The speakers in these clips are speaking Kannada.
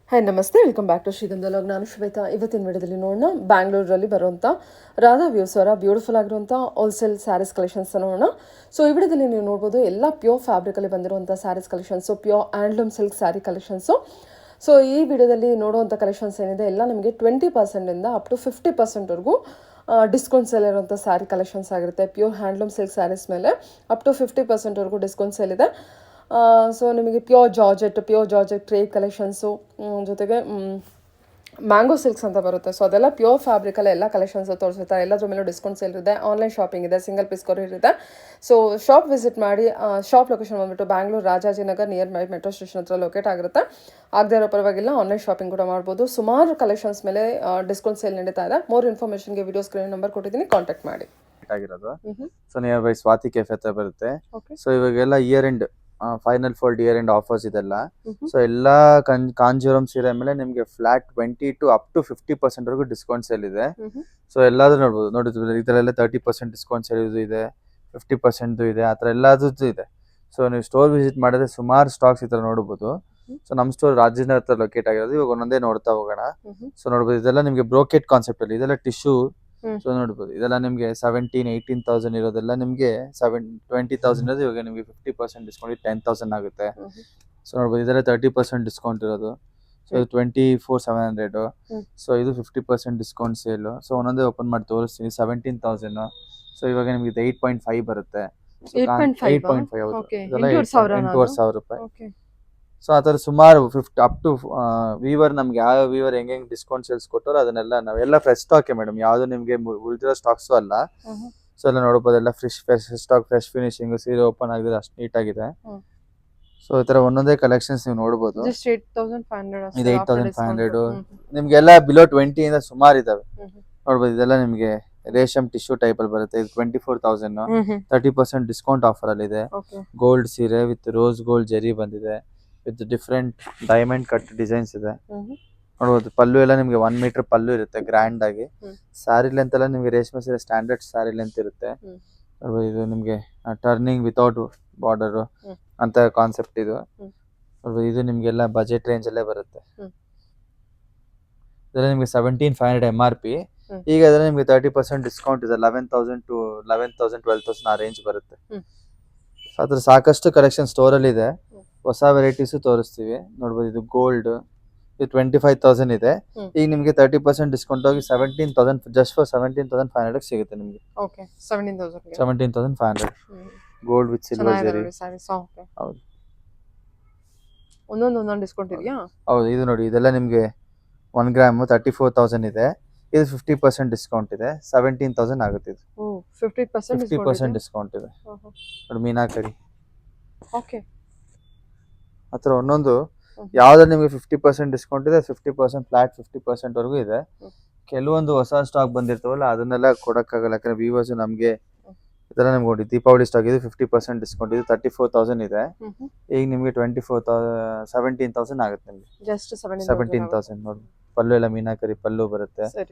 ಹಾಯ್ ನಮಸ್ತೆ, ವೆಲ್ಕಮ್ ಬ್ಯಾಕ್ ಟು ಶ್ರೀಗಂಧಲೋಗ್. ನಾನು ಶ್ವೇತಾ. ಇವತ್ತಿನ ವಿಡಿಯೋದಲ್ಲಿ ನೋಡೋಣ ಬ್ಯಾಂಗ್ಳೂರಲ್ಲಿ ಬರುವಂಥ ರಾಧಾ ವ್ಯೂಸ್ ಅವರ ಬ್ಯೂಟಿಫುಲ್ ಆಗಿರುವಂಥ ಹೋಲ್ಸೇಲ್ ಸ್ಯಾರೀಸ್ ಕಲೆಕ್ಷನ್ಸ್ ನೋಡೋಣ. ಸೊ ಈ ವಿಡಿಯೋದಲ್ಲಿ ನೀವು ನೋಡ್ಬೋದು ಎಲ್ಲ ಪ್ಯೂರ್ ಫ್ಯಾಬ್ರಿಕಲ್ಲಿ ಬಂದಿರುವಂಥ saris collections, pure handloom silk sari collections. So ಈ ವಿಡಿಯೋದಲ್ಲಿ ನೋಡುವಂಥ ಕಲೆಕ್ಷನ್ಸ್ ಏನಿದೆ ಎಲ್ಲ ನಿಮಗೆ 20% ಅಪ್ ಟು 50%ವರೆಗೂ ಡಿಸ್ಕೌಂಟ್ ಸೇಲ್ ಇರುವಂಥ ಸ್ಯಾರಿ ಕಲೆಕ್ಷನ್ಸ್ ಆಗಿರುತ್ತೆ. ಪ್ಯೂರ್ ಹ್ಯಾಂಡ್ಲೂಮ್ ಸಿಲ್ಕ್ ಸ್ಯಾರೀಸ್ ಮೇಲೆ ಅಪ್ ಟು 50%ವರೆಗೂ ಡಿಸ್ಕೌಂಟ್ ಸೇಲ್ ಇದೆ. ಸೊ ನಿಮಗೆ ಪ್ಯೂರ್ ಜಾರ್ಜೆಟ್ ಟ್ರೇಡ್ ಕಲೆಕ್ಷನ್ಸು, ಜೊತೆಗೆ ಮ್ಯಾಂಗೋ ಸಿಲ್ಕ್ಸ್ ಅಂತ ಬರುತ್ತೆ. ಸೊ ಅದೆಲ್ಲ ಪ್ಯೂರ್ ಫ್ಯಾಬ್ರಿಕಲ್ಲ ಎಲ್ಲ ಕಲೆಕ್ಷನ್ಸ್ ತೋರಿಸುತ್ತಾರೆ. ಎಲ್ಲದ್ರ ಮೇಲೂ ಡಿಸ್ಕೌಂಟ್ ಸೇಲ್ ಇದೆ. ಆನ್ಲೈನ್ ಶಾಪಿಂಗ್ ಇದೆ, ಸಿಂಗಲ್ ಪೀಸ್ ಕೊರಿಯರ್ ಇದೆ. ಸೊ ಶಾಪ್ ವಿಸಿಟ್ ಮಾಡಿ. ಶಾಪ್ ಲೊಕೇಶನ್ ಬಂದ್ಬಿಟ್ಟು Bangalore Rajajinagar near by metro station ಹತ್ರ ಲೊಕೇಟ್ ಆಗಿರುತ್ತೆ. ಆಗದೇ ಇರೋ ಪರವಾಗಿಲ್ಲ, ಆನ್ಲೈನ್ ಶಾಪಿಂಗ್ ಕೂಡ ಮಾಡ್ಬೋದು. ಸುಮಾರು ಕಲೆಕ್ಷನ್ಸ್ ಮೇಲೆ ಡಿಸ್ಕೌಂಟ್ ಸೇಲ್ ನಡೀತಾ ಇದೆ. ಮೋರ್ ಇನ್ಫಾರ್ಮೇಷನ್ಗೆ ವಿಡಿಯೋ ಸ್ಕ್ರೀನ್ ನಂಬರ್ ಕೊಟ್ಟಿದ್ದೀನಿ, ಕಾಂಟ್ಯಾಕ್ಟ್ ಮಾಡಿ. ಆಗಿರೋದು. So nearby Swathi cafe ಹತ್ರ ಬರುತ್ತೆ. Okay. ಸೊ ಇವಾಗೆಲ್ಲ year end final fold year end offers ಇದೆಲ್ಲ. ಸೊ ಎಲ್ಲಾ ಕಾಂಜೀವರಂ ಸೀರೆ ಮೇಲೆ ನಿಮ್ಗೆ ಫ್ಲಾಟ್ 20 to up to 50% ವರೆಗೂ ಡಿಸ್ಕೌಂಟ್ ಸೇಲ್ ಇದೆ. ಸೊ ಎಲ್ಲಾದ್ರೂ ನೋಡಿದ್ವಿ ಇದರಲ್ಲ 30% ಡಿಸ್ಕೌಂಟ್ ಸೇಲ್ ಇದೆ, 50% ಇದೆ, ಆ ಥರ ಎಲ್ಲಾದ್ರದ್ದು ಇದೆ. ಸೊ ನೀವು ಸ್ಟೋರ್ ವಿಸಿಟ್ ಮಾಡಿದ್ರೆ ಸುಮಾರು ಸ್ಟಾಕ್ಸ್ ಈ ಥರ ನೋಡ್ಬೋದು. ಸೊ ನಮ್ಮ ಸ್ಟೋರ್ ರಾಜೇಂದ್ರ ಹತ್ರ ಲೊಕೇಟ್ ಆಗಿರೋದು. ಇವಾಗ ಒಂದೊಂದೇ ನೋಡ್ತಾ ಹೋಗೋಣ. ಸೊ ನೋಡ್ಬೋದು ಇದೆಲ್ಲ ನಿಮ್ಗೆ ಬ್ರೋಕೆಟ್ ಕಾನ್ಸೆಪ್ಟ್ ಅಲ್ಲಿ, ಇದೆಲ್ಲ ಟಿಶ್ಯೂ. ಸೊ ನೋಡ್ಬೋದು ಇದೆಲ್ಲ ನಿಮ್ಗೆ 17,000-18,000 ಇರೋದೆಲ್ಲ ನಿಮ್ಗೆ 20,000 ಇರೋದು ಇವಾಗ ನಿಮ್ಗೆ 50% ಡಿಸ್ಕೌಂಟ್ 10,000 ಆಗುತ್ತೆ. ಸೊ ನೋಡ್ಬೋದು ಇದೆಲ್ಲ 30% ಡಿಸ್ಕೌಂಟ್ ಇರೋದು. ಸೊ ಇದು 24,700. ಸೊ ಇದು 50% ಡಿಸ್ಕೌಂಟ್ ಸೇಲು. ಸೊ ಒಂದೊಂದೇ ಓಪನ್ ಮಾಡಿ ತೋರಿಸ್ತೀನಿ. 17,000. ಸೊ ಇವಾಗ ನಿಮ್ಗೆ 8.5 ಬರುತ್ತೆ. 8.5 ಹೌದು. ಇದೆಲ್ಲ 8,500 ರೂಪಾಯಿ. ಸೊ ಆ ಥರ ಸುಮಾರು 50 ಅಪ್ ಟು ವೀವರ್ ನಮ್ಗೆ ಯಾವ ವೀವರ್ ಹೆಂಗೆ ಡಿಸ್ಕೌಂಟ್ ಸೇಲ್ಸ್ ಕೊಟ್ಟರು ಅದನ್ನೆಲ್ಲ ನಾವೆಲ್ಲ ಫ್ರೆಶ್ ಸ್ಟಾಕ್ ಮೇಡಮ್, ಯಾವುದು ನಿಮ್ಗೆ ಉಳಿದಿರೋ ಸ್ಟಾಕ್ಸು ಅಲ್ಲ. ಸೊ ಎಲ್ಲ ನೋಡ್ಬೋದು, ಎಲ್ಲ ಫ್ರೆಶ್ ಸ್ಟಾಕ್, ಫ್ರೆಶ್ ಫಿನಿಶಿಂಗ್, ಸೀರೆ ಓಪನ್ ಆಗಿದೆ ಅಷ್ಟು ನೀಟಾಗಿದೆ. ಸೊ ಈ ತರ ಒಂದೊಂದೇ ಕಲೆಕ್ಷನ್ಸ್ ನೀವು ನೋಡ್ಬೋದು. ಇದು 8,500. ನಿಮ್ಗೆಲ್ಲ ಬಿಲೋ 20 ಇಂದ ಸುಮಾರು ಇದಾವೆ. ನೋಡ್ಬೋದು ಇದೆಲ್ಲ ನಿಮ್ಗೆ ರೇಷಮ್ ಟಿಶ್ಯೂ ಟೈಪ್ ಅಲ್ಲಿ ಬರುತ್ತೆ. ಇದು 24,000. 30% ಡಿಸ್ಕೌಂಟ್ ಆಫರ್ ಅಲ್ಲಿ ಇದೆ. ಗೋಲ್ಡ್ ಸೀರೆ ವಿತ್ ರೋಸ್ ಗೋಲ್ಡ್ ಜೆರಿ ಬಂದಿದೆ, with different diamond cut designs ಇದೆ. ನೋಡ್ಬೋದು ಪಲ್ಲು ಎಲ್ಲ ನಿಮ್ಗೆ 1 ಮೀಟರ್ ಪಲ್ಲು ಇರುತ್ತೆ ಗ್ರ್ಯಾಂಡ್ ಆಗಿ. ಸ್ಯಾರಿ ಲೆಂತ್ ಎಲ್ಲ ನಿಮ್ಗೆ ರೇಷ್ಮೆ ಸೀರೆ ಸ್ಟ್ಯಾಂಡರ್ಡ್ ಸ್ಯಾರಿ ಲೆಂತ್ ಇರುತ್ತೆ. ನೋಡ್ಬೋದು ಇದು ನಿಮ್ಗೆ ಟರ್ನಿಂಗ್ ವಿತೌಟ್ ಬಾರ್ಡರ್ ಅಂತ ಕಾನ್ಸೆಪ್ಟ್ ಇದು. ನೋಡ್ಬೋದು ಇದು ನಿಮ್ಗೆಲ್ಲ ಬಜೆಟ್ ರೇಂಜ್ ಅಲ್ಲೇ ಬರುತ್ತೆ. ಇದೆಲ್ಲ ನಿಮ್ಗೆ 17,500 MRP. ಈಗ ಇದೆಲ್ಲ ನಿಮ್ಗೆ 30% ಡಿಸ್ಕೌಂಟ್ ಇದೆ. 11,000 to 12,000 ಆ ರೇಂಜ್ ಬರುತ್ತೆ. ಅದ್ರ ಸಾಕಷ್ಟು ಕಲೆಕ್ಷನ್ ಸ್ಟೋರ್ ಅಲ್ಲಿ ಇದೆ. ಹೊಸ ವೆರೈಟೀಸ್ ತೋರಿಸ್ತೀವಿ. ನೋಡ್ಬೋದು ಇದು ಗೋಲ್ಡ್, ಇದು 25,000 ಇದೆ. ಈಗ ನಿಮ್ಗೆ 30% ಡಿಸ್ಕೌಂಟ್ ಹೋಗಿ 17,000, ಜಸ್ಟ್ ಫಾರ್ 17,500 ಸಿಗುತ್ತೆ ನಿಮ್ಗೆ. 17,500 ಗೋಲ್ಡ್ ವಿತ್ ಸಿಲ್ವರ್ ಜೆರಿ. ಹೌದು, ಒಂದೊಂದು ಡಿಸ್ಕೌಂಟ್ ಇದೆಯಾ? ಹೌದು. ಇದು ನೋಡಿ ಇದೆಲ್ಲ ನಿಮ್ಗೆ 1 ಗ್ರಾಮ್ 34,000 ಇದೆ. ಇದು 50% ಡಿಸ್ಕೌಂಟ್ ಇದೆ, 17,000 ಆಗುತ್ತೆ. ಇದು 50% ಡಿಸ್ಕೌಂಟ್ ಇದೆ. ನೋಡಿ ಮೀನಾಕರಿ ಹತ್ರ ಒಂದೊಂದು ಯಾವ್ದು ನಿಮ್ಗೆ 50% ಡಿಸ್ಕೌಂಟ್ ಇದೆ, 50% ಫ್ಲಾಟ್ 50% ವರೆಗೂ ಇದೆ. ಕೆಲವೊಂದು ಹೊಸ ಸ್ಟಾಕ್ ಬಂದಿರ್ತಾವಲ್ಲ ಅದನ್ನೆಲ್ಲ ಕೊಡಕ್ಕಾಗಲ್ಲ, ಯಾಕಂದ್ರೆ ವ್ಯೂವರ್ಸ್ ನಮ್ಗೆ ಇದೆಲ್ಲ ನಿಮ್ಗೆ ನೋಡಿ ದೀಪಾವಳಿ ಸ್ಟಾಕ್ ಇದು 50% ಡಿಸ್ಕೌಂಟ್ ಇದು 34,000 ಇದೆ. ಈಗ ನಿಮ್ಗೆ 17,000 ಆಗುತ್ತೆ ನಿಮ್ಗೆ. 17,000 ನೋಡಿ. ಪಲ್ಲು ಎಲ್ಲ ಮೀನಾಕರಿ ಪಲ್ಲು ಬರುತ್ತೆ.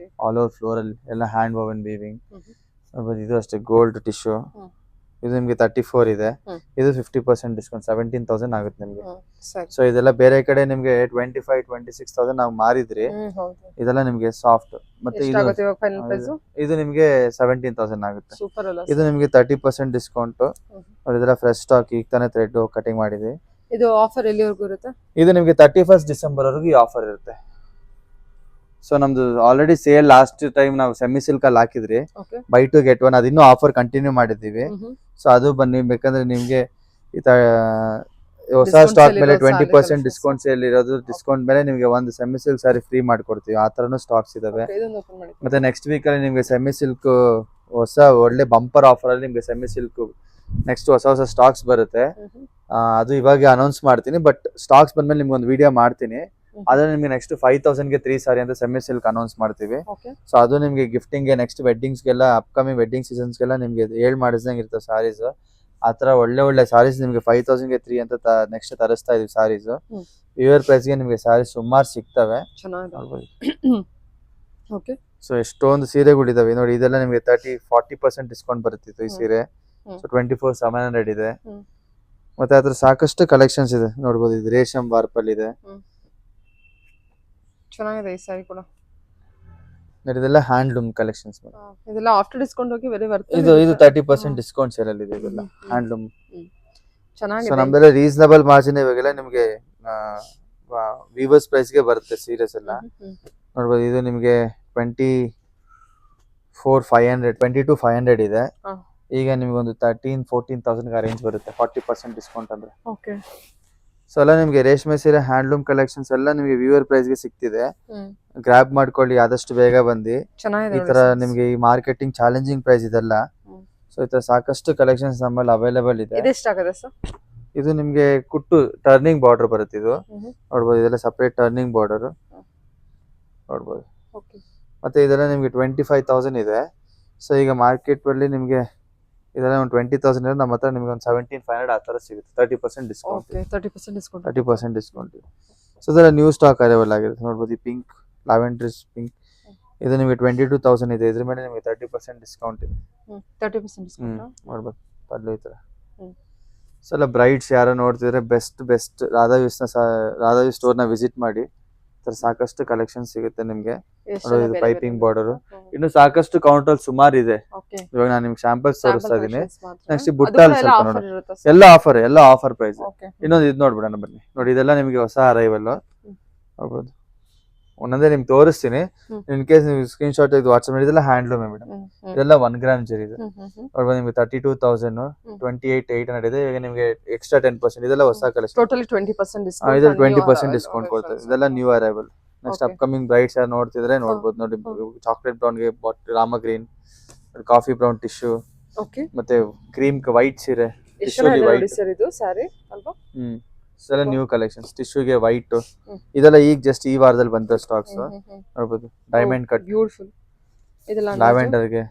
ಆಲ್ ಓವರ್ ಫ್ಲೋರ್ ಅಲ್ಲಿ ಎಲ್ಲ ಹ್ಯಾಂಡ್ ವೋವನ್ ವೀವಿಂಗ್. ಇದು ಅಷ್ಟೇ ಗೋಲ್ಡ್ ಟಿಶ್ಯೂ. ಇದು ನಿಮ್ಗೆ 34 ಇದೆ. ಇದು 50% ಡಿಸ್ಕೌಂಟ್ 17,000 ಆಗುತ್ತೆ ನಿಮ್ಗೆ. ಸೊ ಇದೆಲ್ಲ ಬೇರೆ ಕಡೆ ನಿಮ್ಗೆ 25,000-26,000 ನಾವು ಮಾರಿದ್ರಿ. ಇದೆಲ್ಲ ನಿಮ್ಗೆ ಸಾಫ್ಟ್. ಮತ್ತೆ ಇದು ನಿಮ್ಗೆ 17,000 ಆಗುತ್ತೆ. ಇದು ನಿಮ್ಗೆ 30% ಡಿಸ್ಕೌಂಟ್. ಇದೆಲ್ಲ ಫ್ರೆಶ್ ಸ್ಟಾಕ್, ಈಗ ತಾನೇ ಥ್ರೆಡ್ ಕಟಿಂಗ್ ಮಾಡಿದ್ವಿ. ಇದು ಆಫರ್ ಎಲ್ಲಿವರೆಗೂ ಇರುತ್ತೆ? ಇದು ನಿಮ್ಗೆ 31st ಡಿಸೆಂಬರ್ ವರೆಗೂ ಈ ಆಫರ್ ಇರುತ್ತೆ. ಸೊ ನಮ್ದು ಆಲ್ರೆಡಿ ಸೇಲ್ ಲಾಸ್ಟ್ ಟೈಮ್ ನಾವು ಸೆಮಿ ಸಿಲ್ಕ್ ಅಲ್ಲಿ ಹಾಕಿದ್ರಿ, ಬೈ ಟು ಗೆಟ್ ಒನ್, ಅದಿನ್ನೂ ಆಫರ್ ಕಂಟಿನ್ಯೂ ಮಾಡಿದ್ದೀವಿ. ಸೊ ಅದು ಬನ್ನಿ, ಬೇಕಂದ್ರೆ ನಿಮ್ಗೆ ಹೊಸ ಸ್ಟಾಕ್ ಮೇಲೆ 20% ಡಿಸ್ಕೌಂಟ್ ಸೇಲ್ ಇರೋದು. ಡಿಸ್ಕೌಂಟ್ ಮೇಲೆ ನಿಮ್ಗೆ ಒಂದು ಸೆಮಿ ಸಿಲ್ಕ್ ಸಾರಿ ಫ್ರೀ ಮಾಡ್ಕೊಡ್ತೀವಿ. ಆ ತರನು ಸ್ಟಾಕ್ಸ್ ಇದಾವೆ. ಮತ್ತೆ ನೆಕ್ಸ್ಟ್ ವೀಕ್ ಅಲ್ಲಿ ನಿಮ್ಗೆ ಸೆಮಿ ಸಿಲ್ಕ್ ಹೊಸ ಒಳ್ಳೆ ಬಂಪರ್ ಆಫರ್ ಅಲ್ಲಿ ನಿಮ್ಗೆ ಸೆಮಿ ಸಿಲ್ಕ್ ನೆಕ್ಸ್ಟ್ ಹೊಸ ಸ್ಟಾಕ್ಸ್ ಬರುತ್ತೆ. ಅದು ಇವಾಗ ಅನೌನ್ಸ್ ಮಾಡ್ತೀನಿ, ಬಟ್ ಸ್ಟಾಕ್ಸ್ ಬಂದ್ಮೇಲೆ ನಿಮ್ಗೆ ಒಂದು ವಿಡಿಯೋ ಮಾಡ್ತೀನಿ. ಅದ್ರ ನಿಮ್ಗೆ ನೆಕ್ಸ್ಟ್ 5,000ಗೆ 3 ಸಾರಿ ಅಂತ ಸೆಮಿ ಸಿಲ್ಕ್ ಅನೌನ್ಸ್ ಮಾಡ್ತೀವಿ. ಸೊ ಅದು ನಿಮ್ಗೆ ಗಿಫ್ಟಿಂಗ್ ಗೆ, ನೆಕ್ಸ್ಟ್ ವೆಡ್ಡಿಂಗ್ಸ್ಗೆಲ್ಲ, ಅಪ್ಕಮಿಂಗ್ ವೆಡ್ಡಿಂಗ್ ಸೀಸನ್ಸ್ಗೆಲ್ಲ ನಿಮ್ಗೆ ಮಾಡಿಸ್ದಂಗೆ ಇರ್ತವೆ ಸಾರೀಸ್. ಆತರ ಒಳ್ಳೆ ಸಾರೀಸ್ ನಿಮ್ಗೆ 5,000ಗೆ 3 ಅಂತ ನೆಕ್ಸ್ಟ್ ತರಿಸ್ತಾ ಇದೀವಿ ಸಾರೀಸ್. ವ್ಯೂವರ್ ಪ್ರೈಸ್ ಗೆ ನಿಮ್ಗೆ ಸಾರೀಸ್ ಸುಮಾರು ಸಿಗ್ತವೆ. ಸೊ ಎಷ್ಟೊಂದು ಸೀರೆಗಳಿದಾವೆ ನೋಡಿ. ಇದೆಲ್ಲ ನಿಮ್ಗೆ 30-40% ಡಿಸ್ಕೌಂಟ್ ಬರುತ್ತಿತ್ತು ಈ ಸೀರೆ. ಸೊ 24,700 ಇದೆ. ಮತ್ತೆ ಅದ್ರ ಸಾಕಷ್ಟು ಕಲೆಕ್ಷನ್ಸ್ ಇದೆ ನೋಡ್ಬೋದು. ಇದು ರೇಷಮ್ ವಾರ್ಪಲ್ ಇದೆ. ಚೆನ್ನಾಗಿದೆ ಈ ಸ್ಯಾರಿ ಕೂಡ. ನೋಡಿ ಇದೆಲ್ಲ ಹ್ಯಾಂಡ್ಲೂಮ್ ಕಲೆಕ್ಷನ್ಸ್. ಇದೆಲ್ಲ ಆಫ್ಟರ್ ಡಿಸ್ಕೌಂಟ್ ಹೋಗಿ ವೆರಿ ವರ್ತ್. ಇದು 30% ಡಿಸ್ಕೌಂಟ್ ಸೇಲ್ ಅಲ್ಲಿ ಇದೆ ಇದೆಲ್ಲ ಹ್ಯಾಂಡ್ಲೂಮ್. ಸೊ ಚೆನ್ನಾಗಿದೆ. ನಮ್ದೆಲ್ಲ ರೀಸನಬಲ್ ಮಾರ್ಜಿನ್ ಇವಾಗೆಲ್ಲ ನಿಮ್ಗೆ ವೀವರ್ಸ್ ಪ್ರೈಸ್ ಗೆ ಬರುತ್ತೆ ಸೀರೆಸ್ ಎಲ್ಲ. ನೋಡ್ಬೋದು ಇದು ನಿಮ್ಗೆ 22,500 ಇದೆ. ಈಗ ನಿಮ್ಗೆ ಒಂದು 13,000-14,000 ರೇಂಜ್ ಬರುತ್ತೆ 40% ಡಿಸ್ಕೌಂಟ್ ಅಂದ್ರೆ. ಓಕೆ. ಸೊ ಎಲ್ಲ ನಿಮ್ಗೆ ರೇಷ್ಮೆ ಸೀರೆ ಹ್ಯಾಂಡ್ಲೂಮ್ ಕಲೆಕ್ಷನ್ಸ್ ಎಲ್ಲ ನಿಮ್ಗೆ ವ್ಯೂವರ್ ಪ್ರೈಸ್ ಗೆ ಸಿಗ್ತಿದೆ. ಗ್ರಾಬ್ ಮಾಡ್ಕೊಳ್ಳಿ ಆದಷ್ಟು ಬೇಗ ಬಂದು. ಚೆನ್ನಾಗಿದೆ ಈ ತರ ನಿಮ್ಗೆ ಈ ಮಾರ್ಕೆಟಿಂಗ್ ಚಾಲೆಂಜಿಂಗ್ ಪ್ರೈಸ್ ಇದೆಲ್ಲ. ಸೊ ಈ ತರ ಸಾಕಷ್ಟು ಕಲೆಕ್ಷನ್ಸ್ ನಮ್ಮಲ್ಲಿ ಅವೈಲೇಬಲ್ ಇದೆ. ಇದೆಷ್ಟಾಗುತ್ತೆ ಸರ್? ಇದು ನಿಮ್ಗೆ ಕುಟ್ಟು ಟರ್ನಿಂಗ್ ಬಾರ್ಡರ್ ಬರುತ್ತೆ ಇದು. ನೋಡ್ಬೋದು ಇದೆಲ್ಲ ಸಪರೇಟ್ ಟರ್ನಿಂಗ್ ಬಾರ್ಡರ್ ನೋಡ್ಬೋದು. ಮತ್ತೆ ಇದೆಲ್ಲ ನಿಮ್ಗೆ 25,000 ಇದೆ. ಸೊ ಈಗ ಮಾರ್ಕೆಟ್ ಅಲ್ಲಿ ನಿಮ್ಗೆ ಇದೆಲ್ಲ ಒಂದು 20,000 ಇದೆ. ನಮ್ಮ ಹತ್ರ ನಿಮ್ಗೆ ಒಂದು 17,500 ಆ ತರ ಸಿಗುತ್ತೆ 30% ಡಿಸ್ಕೌಂಟ್. 30% ಡಿಸ್ಕೌಂಟ್. ಸೊ ಇದೆಲ್ಲ ನ್ಯೂ ಸ್ಟಾಕ್ ಅವೈಲೇಬಲ್ ಆಗಿರುತ್ತೆ. ನೋಡ್ಬೋದು ಈ ಪಿಂಕ್ ಲ್ಯಾವೆಂಡರ್ ಪಿಂಕ್ ಇದು ನಿಮಗೆ 22,000 ಇದೆ. ಇದ್ರ ಮೇಲೆ ನಿಮಗೆ 30% ಡಿಸ್ಕೌಂಟ್ ಇದೆ. 30% ಡಿಸ್ಕೌಂಟ್ ನೋಡ್ಬೋದು ಪಲ್ಲು ಈ ತರ. ಸೊ ಎಲ್ಲ ಬ್ರೈಡ್ಸ್ ಯಾರು ನೋಡ್ತಿದ್ರೆ ಬೆಸ್ಟ್ ರಾಧಾವಿ ಸ್ಟೋರ್ ನ ವಿಸಿಟ್ ಮಾಡಿ. ಸಾಕಷ್ಟು ಕಲೆಕ್ಷನ್ ಸಿಗುತ್ತೆ ನಿಮ್ಗೆ. ಇದು ಪೈಪಿಂಗ್ ಬಾರ್ಡರ್ ಇನ್ನು ಸಾಕಷ್ಟು ಕೌಂಟರ್ ಸುಮಾರು ಇದೆ. ಇವಾಗ ನಾನು ನಿಮ್ಗೆ ಸ್ಯಾಂಪಲ್ಸ್ ತೋರಿಸ್ತಾ ಇದೀನಿ. ನೆಕ್ಸ್ಟ್ ಬುಟ್ಟಲ್ಲಿ ಸ್ವಲ್ಪ ನೋಡಿ ಎಲ್ಲ ಆಫರ್ ಪ್ರೈಸ್. ಇನ್ನೊಂದು ಇದು ನೋಡ್ಬಿಡೋಣ ಬನ್ನಿ. ನೋಡಿ ಇದೆಲ್ಲ ನಿಮ್ಗೆ ಹೊಸ ಅರೈವಲ್ ನೋಡ್ಬೋದು. ಒಂದೊಂದೇ ನಿಮ್ಗೆ ತೋರಿಸ್ತೀನಿ. ಇನ್ ಕೇಸ್ ನೀವು ಸ್ಕ್ರೀನ್ ಶಾಟ್ ತೆಗೆದು ವಾಟ್ಸ್ಆಪ್ ಮಾಡಿದೆಲ್ಲ ಹ್ಯಾಂಡ್ಲೂಮ್ ಮೇಡಮ್. ಇದೆಲ್ಲ 1 ಗ್ರಾಮ್ ಜರಿ ಇದೆ. ನೋಡ್ಬೋದು ನಿಮ್ಗೆ 32,000 28,800 ಇದೆ. ಈಗ ನಿಮ್ಗೆ ಎಕ್ಸ್ಟ್ರಾ 10% ಇದೆಲ್ಲ ಹೊಸ ಕಲೆಕ್ಷನ್. Totally 20% discount. ಇದೆಲ್ಲ 20% ಡಿಸ್ಕೌಂಟ್ ಕೊಡ್ತಾರೆ. ಇದೆಲ್ಲ new arrival. Next upcoming Bryde's ಯಾರು ನೋಡ್ತಿದ್ರೆ ನೋಡ್ಬೋದು. ನೋಡಿ ಚಾಕ್ಲೇಟ್ ಬ್ರೌನ್ ಗೆ Rama green, coffee brown tissue, ಮತ್ತೆ ಕ್ರೀಮ್ ವೈಟ್ ಸೀರೆ ವೈಟ್ ಸರ್ ಇದು ಸ್ಯಾರಿ ಅಲ್ವಾ? ಇದೆಲ್ಲ ನ್ಯೂ ಕಲೆಕ್ಷನ್ಸ್. ಟಿಶ್ಯೂಗೆ ವೈಟ್ ಇದೆಲ್ಲ ಈಗ ಜಸ್ಟ್ ಈ ವಾರದಲ್ಲಿ ಬಂದ ಸ್ಟಾಕ್ಸ್ ನೋಡ್ಬೋದು. Diamond cut beautiful. ಇದೆಲ್ಲ ಲ್ಯಾವೆಂಡರ್ ಗೆ